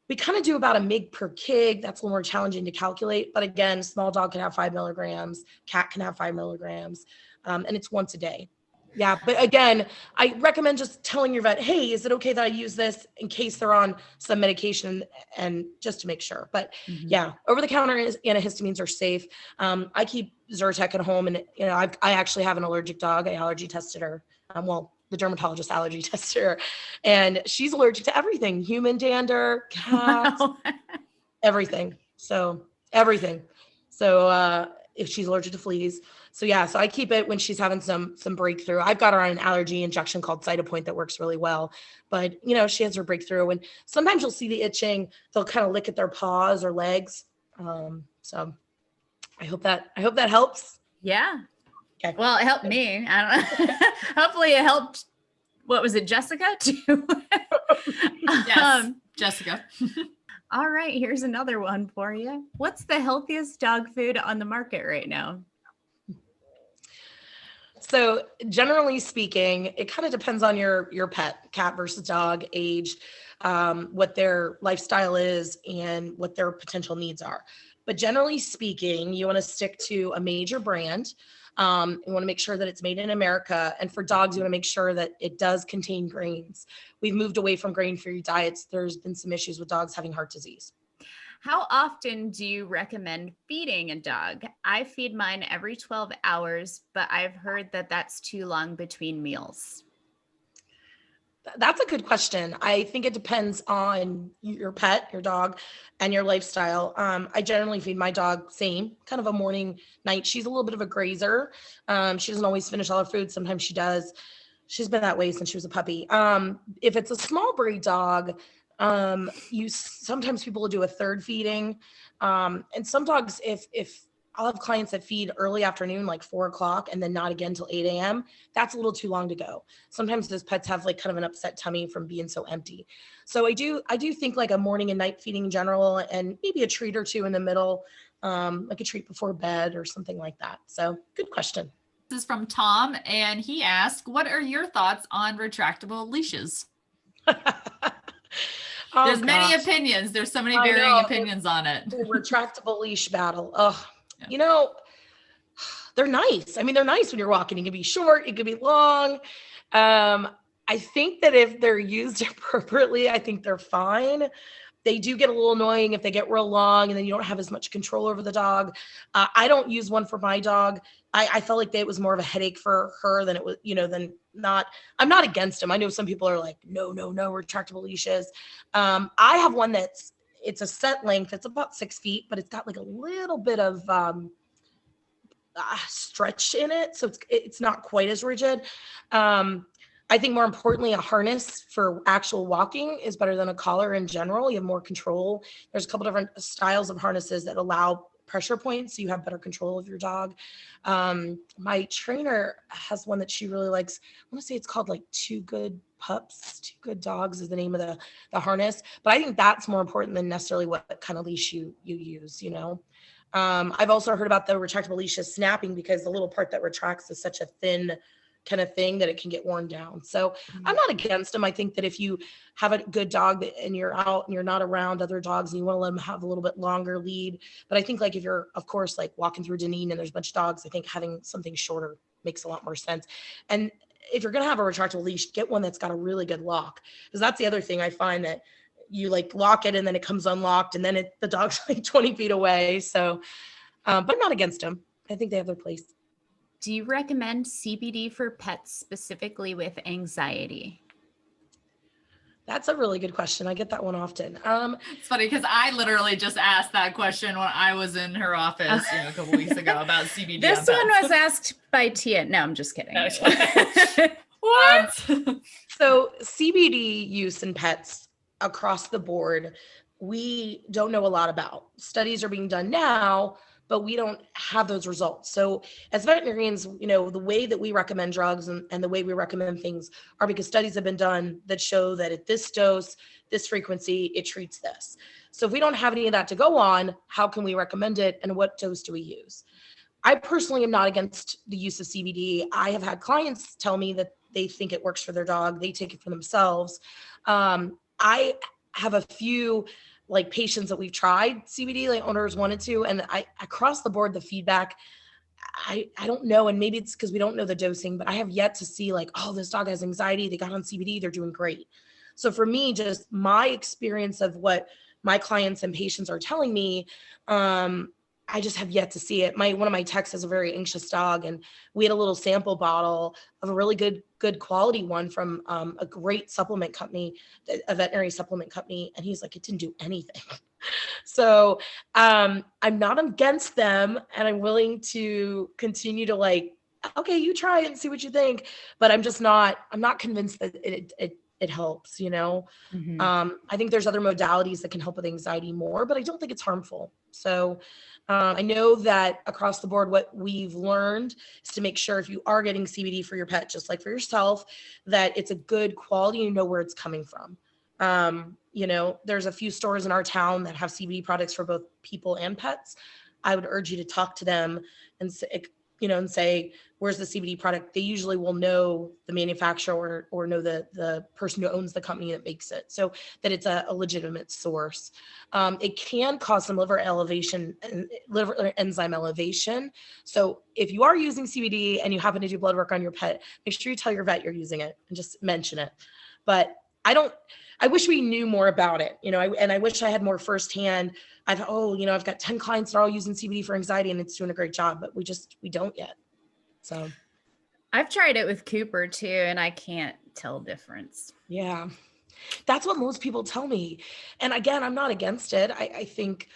we kind of do about 1 mg per kg. That's a little more challenging to calculate. But again, small dog can have 5 milligrams, cat can have 5 milligrams, and it's once a day. Yeah, but again, I recommend just telling your vet, hey, is it okay that I use this in case they're on some medication, and just to make sure. But yeah, over-the-counter antihistamines are safe. I keep Zyrtec at home, and I actually have an allergic dog. I allergy tested her. The dermatologist allergy tested her, and she's allergic to everything: human dander, cats, everything. So everything. So if she's allergic to fleas. So yeah, so I keep it when she's having some breakthrough. I've got her on an allergy injection called Cytopoint that works really well. But she has her breakthrough, and sometimes you'll see the itching. They'll kind of lick at their paws or legs. So I hope that helps. Yeah. Okay. Well, it helped me. I don't know. Hopefully it helped. What was it, Jessica too? Yes, Jessica. All right, here's another one for you. What's the healthiest dog food on the market right now? So generally speaking, it kind of depends on your pet, cat versus dog, age, what their lifestyle is, and what their potential needs are. But generally speaking, you want to stick to a major brand. You want to make sure that it's made in America. And for dogs, you want to make sure that it does contain grains. We've moved away from grain-free diets. There's been some issues with dogs having heart disease. How often do you recommend feeding a dog? I feed mine every 12 hours, but I've heard that that's too long between meals. That's a good question. I think it depends on your pet, your dog, and your lifestyle. I generally feed my dog same, kind of a morning, night. She's a little bit of a grazer. She doesn't always finish all her food. Sometimes she does. She's been that way since she was a puppy. If it's a small breed dog, sometimes people will do a third feeding. And some dogs, if I'll have clients that feed early afternoon, like 4 o'clock, and then not again till 8 a.m. That's a little too long to go. Sometimes those pets have like kind of an upset tummy from being so empty. So I do think like a morning and night feeding in general, and maybe a treat or two in the middle, like a treat before bed or something like that. So good question. This is from Tom, and he asked, what are your thoughts on retractable leashes? There's many opinions. There's so many varying opinions on it. The retractable leash battle. Oh, yeah. They're nice. I mean, they're nice when you're walking. It can be short, it could be long. I think that if they're used appropriately, I think they're fine. They do get a little annoying if they get real long and then you don't have as much control over the dog. I don't use one for my dog. I felt like it was more of a headache for her than it was, than not. I'm not against them. I know some people are like, no, retractable leashes. I have one it's a set length. It's about 6 feet, but it's got like a little bit of stretch in it. So it's not quite as rigid. I think more importantly, a harness for actual walking is better than a collar in general. You have more control. There's a couple different styles of harnesses that allow pressure points, so you have better control of your dog. My trainer has one that she really likes. I want to say it's called like Two Good Pups, Two Good Dogs is the name of the harness. But I think that's more important than necessarily what kind of leash you use, you know. I've also heard about the retractable leashes snapping because the little part that retracts is such a thin kind of thing that it can get worn down. So I'm not against them. I think that if you have a good dog and you're out and you're not around other dogs and you want to let them have a little bit longer lead. But I think like if you're, of course, like walking through Dunedin and there's a bunch of dogs, I think having something shorter makes a lot more sense. And if you're going to have a retractable leash, get one that's got a really good lock. Because that's the other thing I find, that you like lock it and then it comes unlocked and then the dog's like 20 feet away. So, but I'm not against them. I think they have their place. Do you recommend CBD for pets specifically with anxiety? That's a really good question. I get that one often. It's funny because I literally just asked that question when I was in her office a couple weeks ago about CBD. This one was asked by Tia. No, I'm just kidding. What? So CBD use in pets across the board, we don't know a lot about. Studies are being done now, but we don't have those results. So as veterinarians, you know, the way that we recommend drugs and the way we recommend things are because studies have been done that show that at this dose, this frequency, it treats this. So if we don't have any of that to go on, how can we recommend it and what dose do we use? I personally am not against the use of CBD. I have had clients tell me that they think it works for their dog. They take it for themselves. I have a few like patients that we've tried CBD, like owners wanted to, and I across the board, the feedback, I don't know. And maybe it's because we don't know the dosing, but I have yet to see like, oh, this dog has anxiety. They got on CBD. They're doing great. So for me, just my experience of what my clients and patients are telling me, I just have yet to see it. One of my techs has a very anxious dog, and we had a little sample bottle of a really good quality one from a great supplement company, a veterinary supplement company. And he's like, it didn't do anything. So I'm not against them, and I'm willing to continue to like, okay, you try it and see what you think. But I'm not convinced that it helps, you know? Mm-hmm. I think there's other modalities that can help with anxiety more, but I don't think it's harmful. So I know that across the board, what we've learned is to make sure if you are getting CBD for your pet, just like for yourself, that it's a good quality, you know where it's coming from. You know, there's a few stores in our town that have CBD products for both people and pets. I would urge you to talk to them and say, you know, and say, where's the CBD product? They usually will know the manufacturer or know the person who owns the company that makes it, so that it's a legitimate source. It can cause some liver enzyme elevation. So if you are using CBD and you happen to do blood work on your pet, make sure you tell your vet you're using it and just mention it. But I wish we knew more about it, you know, I wish I had more firsthand. I've got 10 clients that are all using CBD for anxiety and it's doing a great job, but we don't yet. So I've tried it with Cooper too, and I can't tell difference. yeah, that's what most people tell me. And again, I'm not against it. I think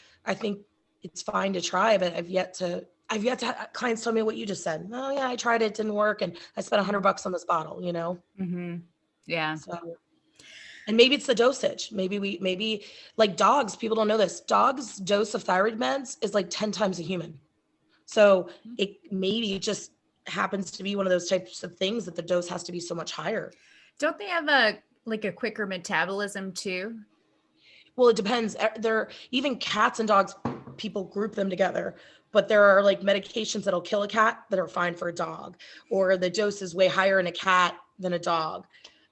it's fine to try, but I've yet to have clients tell me what you just said. Oh yeah, I tried it, didn't work, and I spent $100 on this bottle, you know? Mm-hmm. Yeah. So, and maybe it's the dosage. Maybe like dogs, people don't know this. Dogs' dose of thyroid meds is like 10 times a human. So it maybe just happens to be one of those types of things that the dose has to be so much higher. Don't they have a quicker metabolism too? Well, it depends. Even cats and dogs, people group them together, but there are like medications that'll kill a cat that are fine for a dog, or the dose is way higher in a cat than a dog.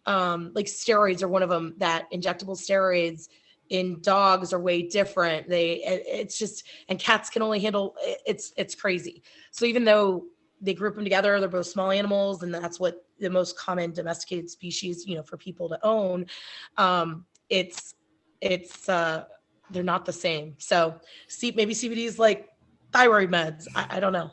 Like steroids are one of them, that injectable steroids in dogs are way different. And cats can only handle, it's crazy. So even though they group them together, they're both small animals, and that's what the most common domesticated species, you know, for people to own. They're not the same. So maybe CBD is like thyroid meds. I don't know.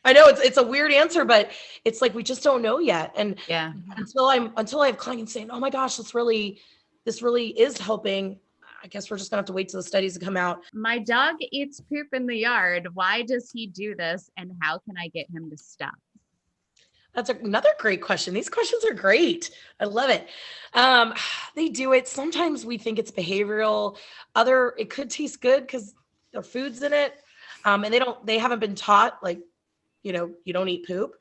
I know it's a weird answer, but it's like we just don't know yet. And yeah, until I have clients saying, "Oh my gosh, this really is helping," I guess we're just gonna have to wait till the studies to come out. My dog eats poop in the yard. Why does he do this, and how can I get him to stop? That's another great question. These questions are great. I love it. They do it. Sometimes we think it's behavioral. It could taste good because their food's in it. And they haven't been taught, like, you don't eat poop.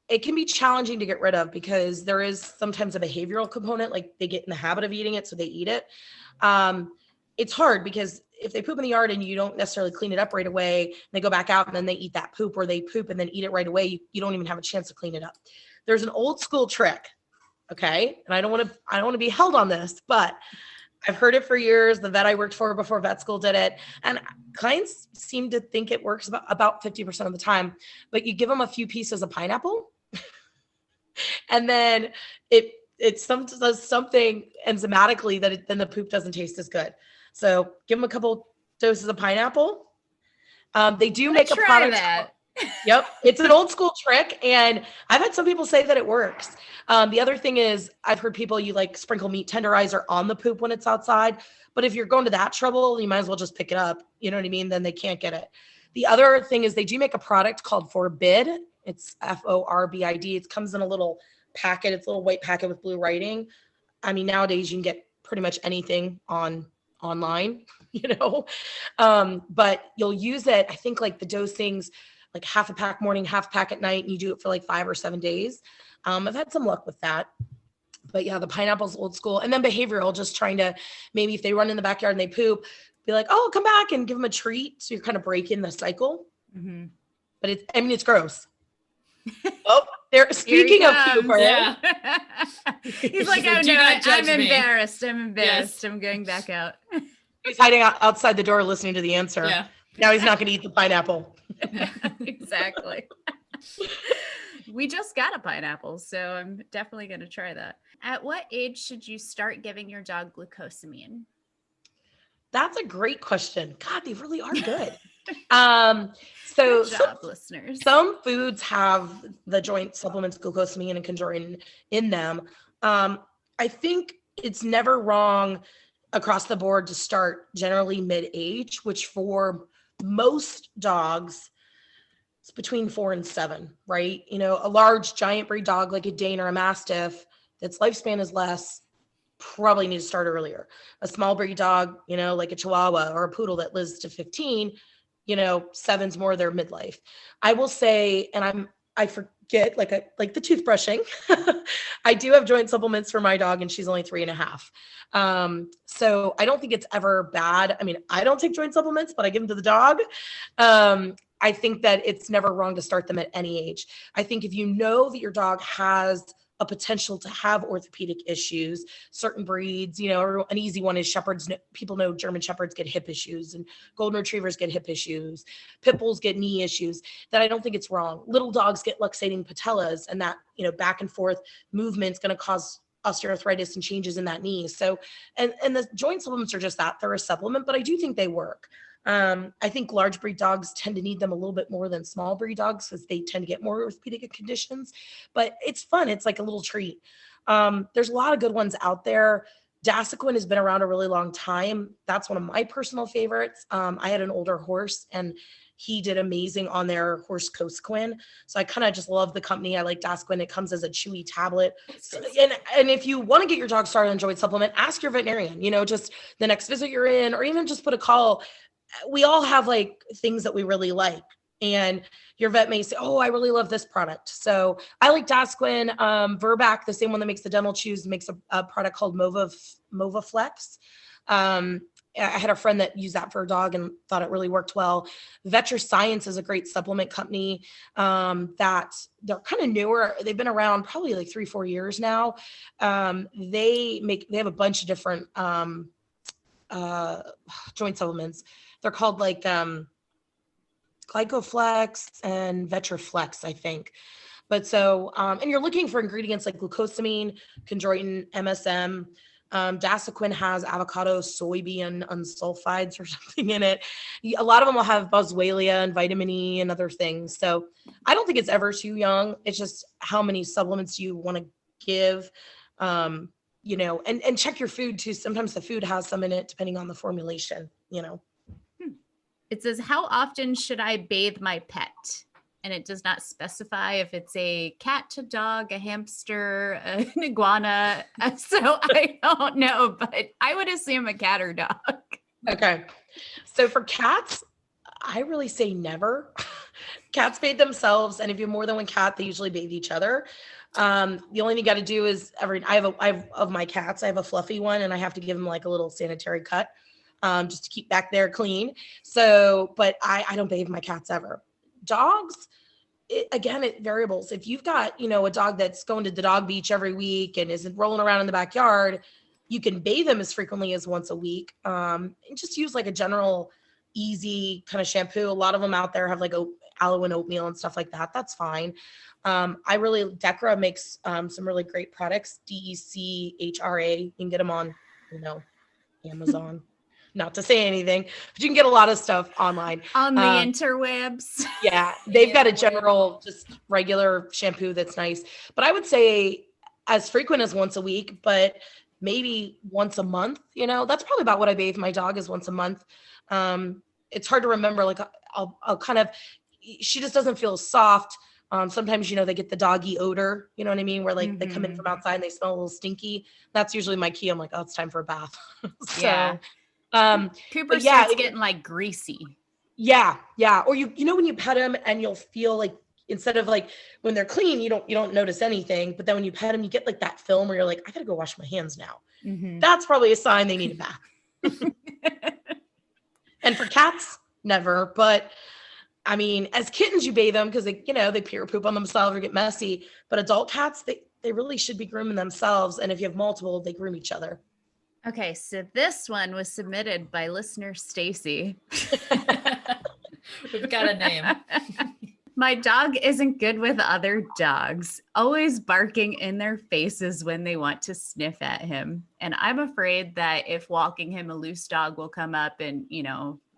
It can be challenging to get rid of because there is sometimes a behavioral component, like they get in the habit of eating it, so they eat it. It's hard because if they poop in the yard and you don't necessarily clean it up right away, they go back out and then they eat that poop, or they poop and then eat it right away. You don't even have a chance to clean it up. There's an old school trick. Okay. And I don't want to be held on this, but I've heard it for years. The vet I worked for before vet school did it. And clients seem to think it works about 50% of the time, but you give them a few pieces of pineapple and then it does something enzymatically that then the poop doesn't taste as good. So give them a couple doses of pineapple. They do make a product. That. Yep. It's an old school trick. And I've had some people say that it works. The other thing is I've heard people, you like sprinkle meat tenderizer on the poop when it's outside. But if you're going to that trouble, you might as well just pick it up. You know what I mean? Then they can't get it. The other thing is they do make a product called Forbid. It's Forbid. It comes in a little packet. It's a little white packet with blue writing. I mean, nowadays you can get pretty much anything online, but you'll use it. I think like the dosings, like half a pack morning, half a pack at night, and you do it for like 5 or 7 days. I've had some luck with that. But yeah, the pineapple's old school. And then behavioral, just trying to, maybe if they run in the backyard and they poop, be like, oh, come back and give them a treat. So you're kind of breaking the cycle. Mm-hmm. But it's gross. Oh, speaking of pooper. Yeah. He's like, oh Do no, not judge I'm me. embarrassed. I'm embarrassed. Yes. I'm going back out. He's hiding outside the door listening to the answer. Yeah. Now he's not going to eat the pineapple. Exactly. We just got a pineapple, so I'm definitely going to try that. At what age should you start giving your dog glucosamine? That's a great question. God, they really are good. Good job, listeners. Some foods have the joint supplements glucosamine and chondroitin in them. I think it's never wrong across the board to start generally mid-age, which for most dogs, it's between 4 and 7, right? A large giant breed dog like a Dane or a Mastiff, its lifespan is less, probably need to start earlier. A small breed dog, like a Chihuahua or a Poodle that lives to 15, 7's more their midlife. I will say, and I forget, like the toothbrushing, I do have joint supplements for my dog and she's only 3.5. So I don't think it's ever bad. I mean, I don't take joint supplements, but I give them to the dog. I think that it's never wrong to start them at any age. I think if you know that your dog has a potential to have orthopedic issues, certain breeds, an easy one is Shepherds. People know German Shepherds get hip issues and Golden Retrievers get hip issues. Pit Bulls get knee issues. That I don't think it's wrong. Little dogs get luxating patellas, and that, back and forth movement's going to cause osteoarthritis and changes in that knee. So, and the joint supplements are just that. They're a supplement, but I do think they work. I think large breed dogs tend to need them a little bit more than small breed dogs because they tend to get more orthopedic conditions, but it's fun. It's like a little treat. There's a lot of good ones out there. Dasequin has been around a really long time. That's one of my personal favorites. I had an older horse and he did amazing on their horse Coastquin. So I kind of just love the company. I like Dasequin. It comes as a chewy tablet. So, and if you want to get your dog started on joint supplement, ask your veterinarian, just the next visit you're in, or even just put a call. We all have like things that we really like, and your vet may say, oh, I really love this product. So I like Dasequin. Verbac, the same one that makes the dental chews, makes a product called MovaFlex. I had a friend that used that for a dog and thought it really worked well. VetriScience is a great supplement company that they're kind of newer. They've been around probably like 3-4 years now. They have a bunch of different joint supplements. They're called like Glycoflex and VetriFlex, I think. But so, and you're looking for ingredients like glucosamine, chondroitin, MSM. Dasequin has avocado, soybean unsulfides or something in it. A lot of them will have boswellia and vitamin E and other things. So I don't think it's ever too young. It's just how many supplements you want to give, and check your food too. Sometimes the food has some in it depending on the formulation, It says, how often should I bathe my pet? and it does not specify if it's a cat to dog, a hamster, an iguana. So I don't know, but I would assume a cat or dog. Okay. So for cats, I really say never. Cats bathe themselves, and if you have more than one cat, they usually bathe each other. The only thing you got to do is I have of my cats, I have a fluffy one, and I have to give him like a little sanitary cut, just to keep back there clean. So, but I don't bathe my cats ever. Dogs, it variables. If you've got, a dog that's going to the dog beach every week and isn't rolling around in the backyard, you can bathe them as frequently as once a week. And just use like a general easy kind of shampoo. A lot of them out there have like aloe and oatmeal and stuff like that. That's fine. Decra makes some really great products. DECHRA. You can get them on, Amazon. Not to say anything, but you can get a lot of stuff online. On the interwebs. Yeah, they've got a general, just regular shampoo that's nice. But I would say as frequent as once a week, but maybe once a month. That's probably about what I bathe my dog, is once a month. It's hard to remember. Like I'll kind of, she just doesn't feel soft. Sometimes, they get the doggy odor, you know what I mean? Where like they come in from outside and they smell a little stinky. That's usually my key. I'm like, oh, it's time for a bath. So, yeah. Cooper yeah, starts getting like greasy. Yeah. Or when you pet them and you'll feel like, instead of like when they're clean, you don't notice anything. But then when you pet them, you get like that film where you're like, I gotta go wash my hands now. Mm-hmm. That's probably a sign they need a bath. And for cats, never. But I mean, as kittens, you bathe them because they pee or poop on themselves or get messy. But adult cats, they really should be grooming themselves. And if you have multiple, they groom each other. Okay, so this one was submitted by listener Stacy. We've got a name. My dog isn't good with other dogs, always barking in their faces when they want to sniff at him. And I'm afraid that if walking him, a loose dog will come up and,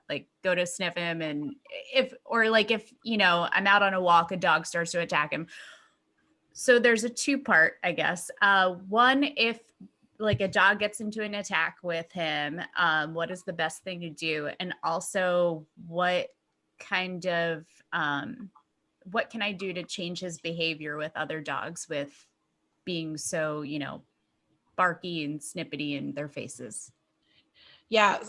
like go to sniff him. And if I'm out on a walk, a dog starts to attack him. So there's a two-part, I guess. One, if like a dog gets into an attack with him, what is the best thing to do? And also what kind of, what can I do to change his behavior with other dogs with being so, barky and snippety in their faces? Yeah,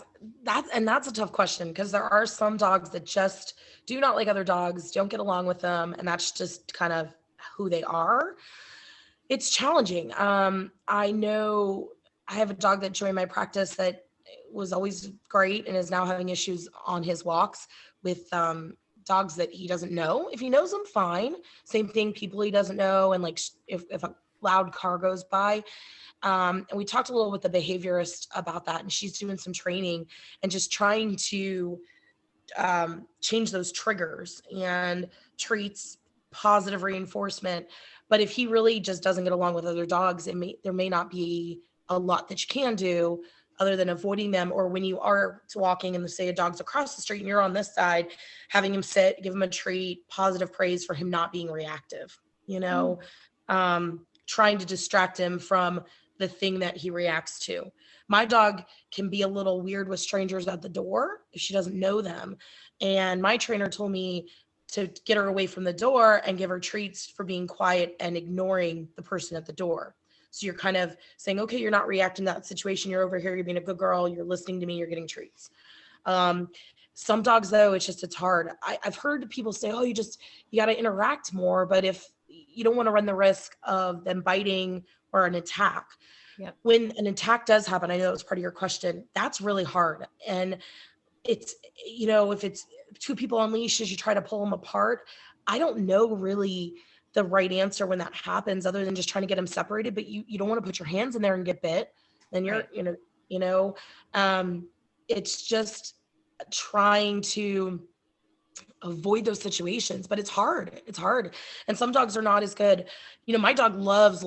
that's a tough question, because there are some dogs that just do not like other dogs, don't get along with them, and that's just kind of who they are. It's challenging. I know I have a dog that joined my practice that was always great and is now having issues on his walks with dogs that he doesn't know. If he knows them, fine. Same thing, people he doesn't know, and like if a loud car goes by. And we talked a little with the behaviorist about that, and she's doing some training and just trying to change those triggers and treats, positive reinforcement. But if he really just doesn't get along with other dogs, there may not be a lot that you can do other than avoiding them. Or when you are walking and say a dog's across the street and you're on this side, having him sit, give him a treat, positive praise for him not being reactive, trying to distract him from the thing that he reacts to. My dog can be a little weird with strangers at the door if she doesn't know them. And my trainer told me to get her away from the door and give her treats for being quiet and ignoring the person at the door. So you're kind of saying, okay, you're not reacting to that situation. You're over here, you're being a good girl. You're listening to me, you're getting treats. Some dogs though, it's hard. I've heard people say, oh, you got to interact more. But if you don't want to run the risk of them biting or an attack. Yep. When an attack does happen, I know it's part of your question, that's really hard. And it's, if it's two people on leashes, you try to pull them apart. I don't know really the right answer when that happens, other than just trying to get them separated. But you don't want to put your hands in there and get bit. Then you're, right. It's just trying to avoid those situations, but it's hard. And some dogs are not as good. My dog loves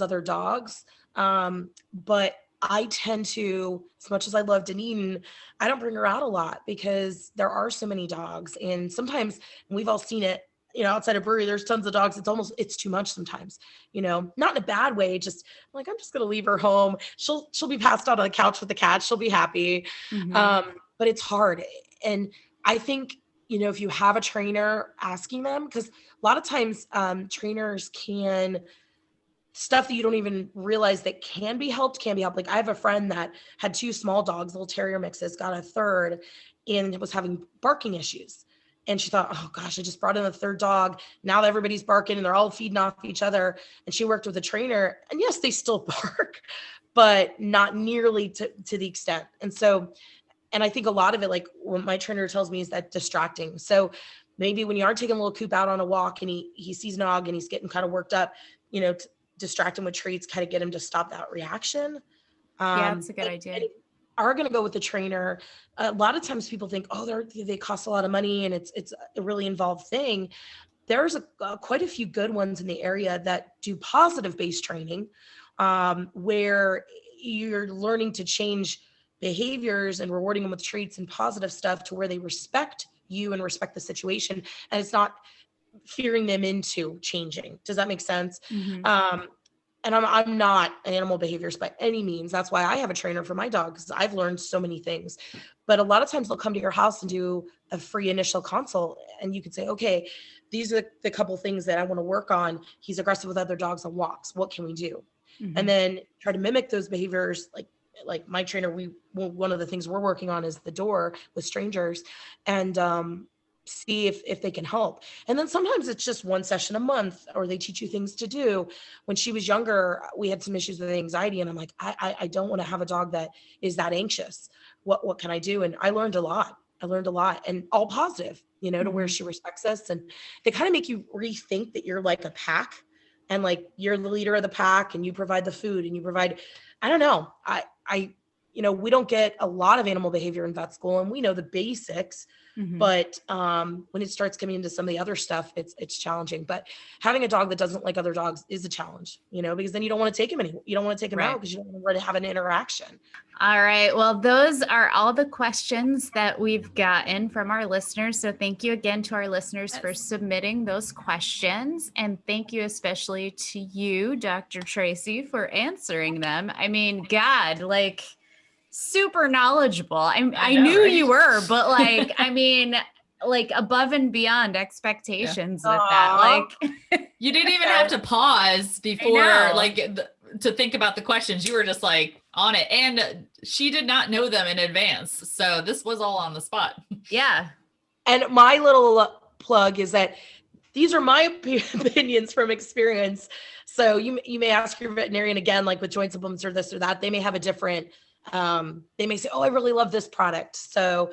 other dogs. But I tend to, as much as I love Dunedin, I don't bring her out a lot because there are so many dogs. And sometimes, and we've all seen it, outside of brewery, there's tons of dogs. It's too much sometimes, not in a bad way. Just like, I'm just going to leave her home. She'll be passed out on the couch with the cat. She'll be happy. Mm-hmm. But it's hard. And I think if you have a trainer, asking them, because a lot of times trainers can, stuff that you don't even realize that can be helped. Like I have a friend that had 2 small dogs, little terrier mixes, got a third, and was having barking issues. And she thought, oh gosh, I just brought in a 3rd dog. Now that everybody's barking and they're all feeding off each other. And she worked with a trainer, and yes, they still bark, but not nearly to the extent. And so, and I think a lot of it, like what my trainer tells me, is that distracting. So maybe when you are taking a little Coop out on a walk and he sees an dog and he's getting kind of worked up, distract him with treats, kind of get him to stop that reaction. Yeah, that's a good idea. And are going to go with the trainer. A lot of times people think, oh, they cost a lot of money and it's a really involved thing. There's quite a few good ones in the area that do positive based training, where you're learning to change behaviors and rewarding them with treats and positive stuff to where they respect you and respect the situation. And it's not fearing them into changing. Does that make sense? Mm-hmm. And I'm not an animal behaviorist by any means. That's why I have a trainer for my dog, because I've learned so many things. But a lot of times they'll come to your house and do a free initial consult, and you could say, okay, these are the couple things that I want to work on. He's aggressive with other dogs on walks. What can we do? Mm-hmm. And then try to mimic those behaviors. Like my trainer, one of the things we're working on is the door with strangers, and see if they can help. And then sometimes it's just 1 session a month, or they teach you things to do. When she was younger, we had some issues with anxiety, and I'm like, I don't want to have a dog that is that anxious. What can I do? And I learned a lot, and all positive, to where she respects us. And they kind of make you rethink that you're like a pack, and like you're the leader of the pack, and you provide the food, and you provide, I don't know. We don't get a lot of animal behavior in vet school, and we know the basics. Mm-hmm. But when it starts coming into some of the other stuff, it's challenging. But having a dog that doesn't like other dogs is a challenge, because then you don't want to take him anymore. You don't want to take him out because you don't want to have an interaction. All right. Well, those are all the questions that we've gotten from our listeners. So thank you again to our listeners for submitting those questions. And thank you especially to you, Dr. Tracy, for answering them. I mean, God, like, super knowledgeable. I knew you were, but like, I mean, like above and beyond expectations with that. Like, you didn't even have to pause before, to think about the questions. You were just like on it, and she did not know them in advance. So this was all on the spot. Yeah. And my little plug is that these are my opinions from experience. So you may ask your veterinarian again, like with joint supplements or this or that, they may have a different, they may say, oh, I really love this product. So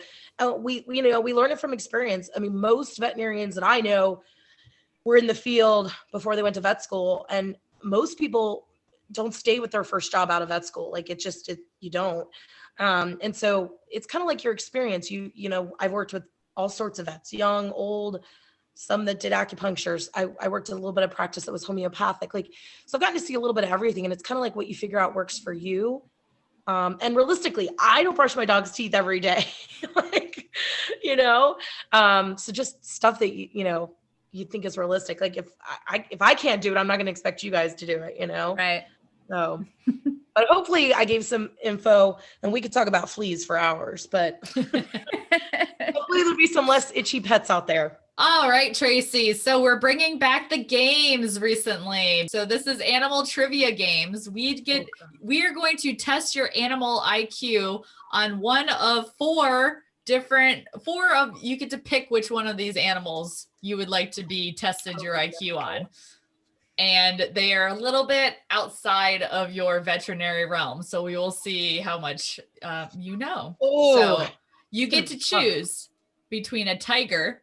we learn it from experience. I mean, most veterinarians that I know were in the field before they went to vet school, and most people don't stay with their first job out of vet school. Like you don't. And so it's kind of like your experience. I've worked with all sorts of vets, young, old, some that did acupunctures. I worked in a little bit of practice that was homeopathic. So I've gotten to see a little bit of everything, and it's kind of like what you figure out works for you. And realistically, I don't brush my dog's teeth every day. So just stuff that, you think is realistic. Like if I can't do it, I'm not going to expect you guys to do it, Right. So, but hopefully I gave some info, and we could talk about fleas for hours, but hopefully there'll be some less itchy pets out there. All right, Tracy. So we're bringing back the games recently. So this is animal trivia games. We are going to test your animal IQ on one of four of, you get to pick which one of these animals you would like to be tested your IQ on. And they are a little bit outside of your veterinary realm. So we will see how much you know. Oh. So you get to choose between a tiger,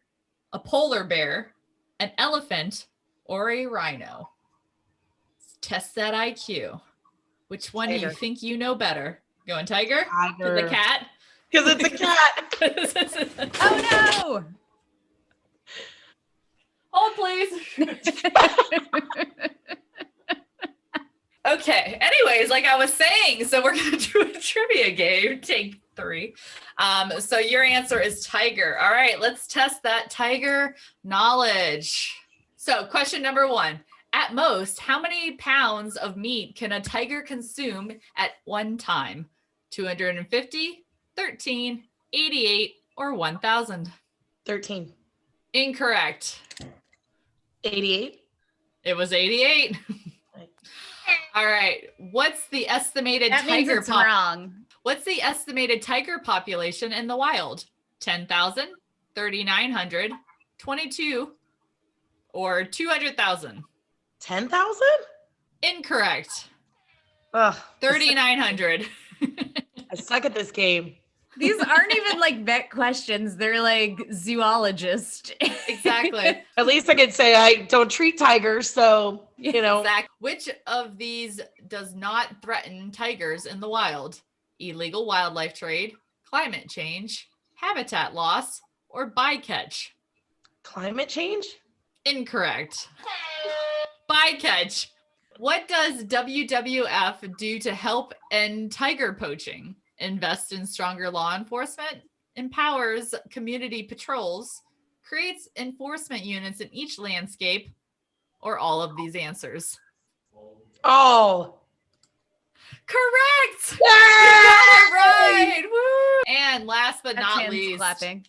a polar bear, an elephant, or a rhino. Let's test that IQ. Which one do you think you know better? Going tiger? Tiger. The cat? Because it's a cat. Oh no. Hold, please. Okay. Anyways, like I was saying, so we're going to do a trivia game. Take 3. So your answer is tiger. All right, let's test that tiger knowledge. So question number 1, at most, how many pounds of meat can a tiger consume at one time? 250, 13, 88, or 1,000? 13. Incorrect. 88. It was 88. All right. What's the estimated That means tiger it's wrong. What's the estimated tiger population in the wild? 10,000, 3,900, 22, or 200,000? 10,000? Incorrect. Ugh, 3,900. I suck at this game. These aren't even like vet questions. They're like zoologist. Exactly. At least I could say I don't treat tigers, so Exactly. Which of these does not threaten tigers in the wild? Illegal wildlife trade, climate change, habitat loss, or bycatch? Climate change? Incorrect. Bycatch. What does WWF do to help end tiger poaching? Invest in stronger law enforcement, empowers community patrols, creates enforcement units in each landscape, or all of these answers? Oh. Correct. Yay! You got it right. Woo! And last but That's not hands least, clapping.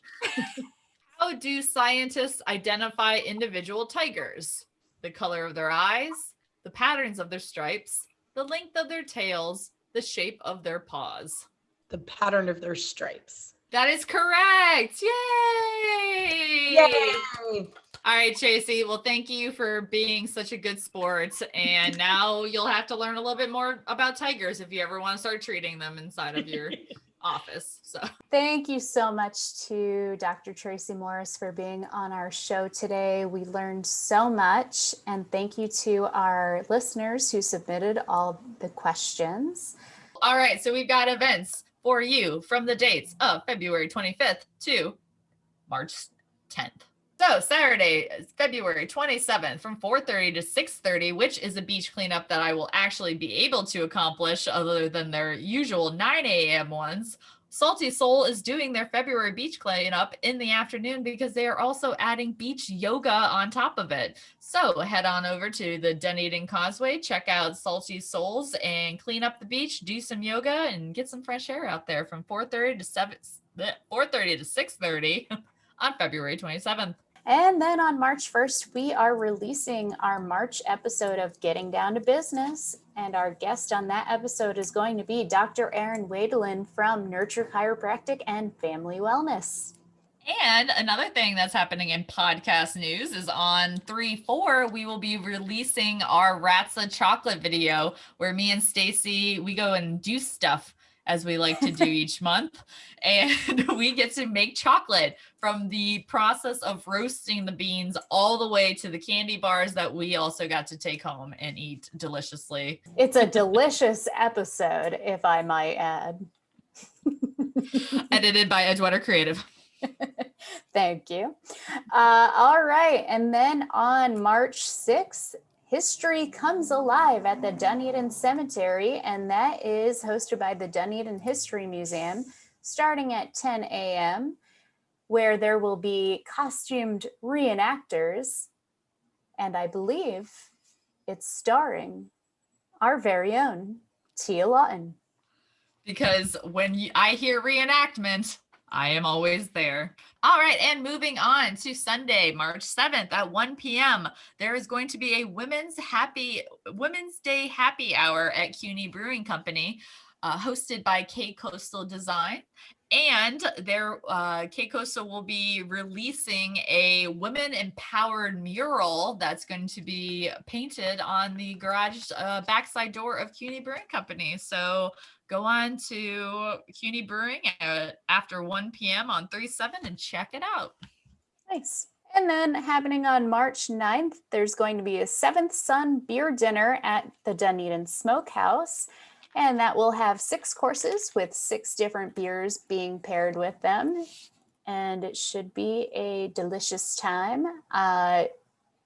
how do scientists identify individual tigers? The color of their eyes, the patterns of their stripes, the length of their tails, the shape of their paws. The pattern of their stripes. That is correct. Yay! Yay! All right, Tracy. Well, thank you for being such a good sport. And now you'll have to learn a little bit more about tigers if you ever want to start treating them inside of your office. So Thank you so much to Dr. Tracy Morris for being on our show today. We learned so much, and thank you to our listeners who submitted all the questions. all right, so we've got events for you from the dates of February 25th to March 10th. So Saturday is February 27th from 4:30 to 6:30, which is a beach cleanup that I will actually be able to accomplish other than their usual 9 a.m. ones. Salty Soul is doing their February beach cleanup in the afternoon because they are also adding beach yoga on top of it. So head on over to the Dunedin Causeway, check out Salty Souls and clean up the beach, do some yoga and get some fresh air out there from 4:30 to 6:30 on February 27th. And then on March 1st, we are releasing our March episode of Getting Down to Business. And our guest on that episode is going to be Dr. Erin Wadelin from Nurture Chiropractic and Family Wellness. And another thing that's happening in podcast news is on 3/4, we will be releasing our Ratsa chocolate video where me and Stacy, we go and do stuff as we like to do each month. And we get to make chocolate from the process of roasting the beans all the way to the candy bars that we also got to take home and eat deliciously. It's a delicious episode, if I might add. Edited by Edgewater Creative. Thank you. All right. And then on March 6th, History Comes Alive at the Dunedin Cemetery, and that is hosted by the Dunedin History Museum, starting at 10 a.m., where there will be costumed reenactors, and I believe it's starring our very own Tia Lawton. Because when I hear reenactment, I am always there. All right, and moving on to Sunday, March 7th at 1 p.m., there is going to be a Women's Day Happy Hour at CUNY Brewing Company, hosted by K Coastal Design. And their K Coastal will be releasing a women-empowered mural that's going to be painted on the garage backside door of CUNY Brewing Company. So go on to CUNY Brewing after 1 p.m. on 3/7 and check it out. Nice. And then happening on March 9th, there's going to be a Seventh Son beer dinner at the Dunedin Smokehouse. And that will have 6 courses with 6 different beers being paired with them. And it should be a delicious time.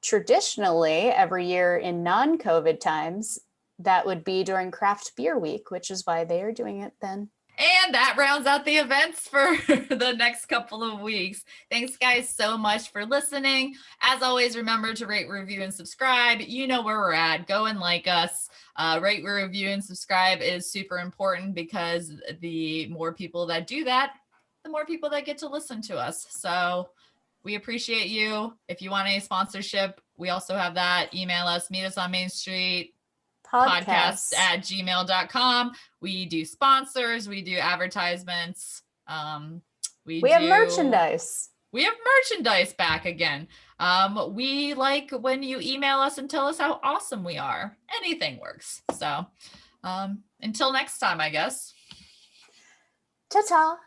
Traditionally, every year in non-COVID times, that would be during Craft Beer Week, which is why they are doing it then. And that rounds out the events for the next couple of weeks. Thanks, guys, so much for listening. As always, remember to rate, review, and subscribe. You know where we're at. Go and like us. Rate, review, and subscribe is super important because the more people that do that, the more people that get to listen to us. So we appreciate you. If you want any sponsorship, we also have that. Email us, meet us on Main Street, podcasts@gmail.com. We do sponsors, we do advertisements. We have merchandise. We have merchandise back again. We like when you email us and tell us how awesome we are. Anything works. So until next time, I guess. Ta-ta.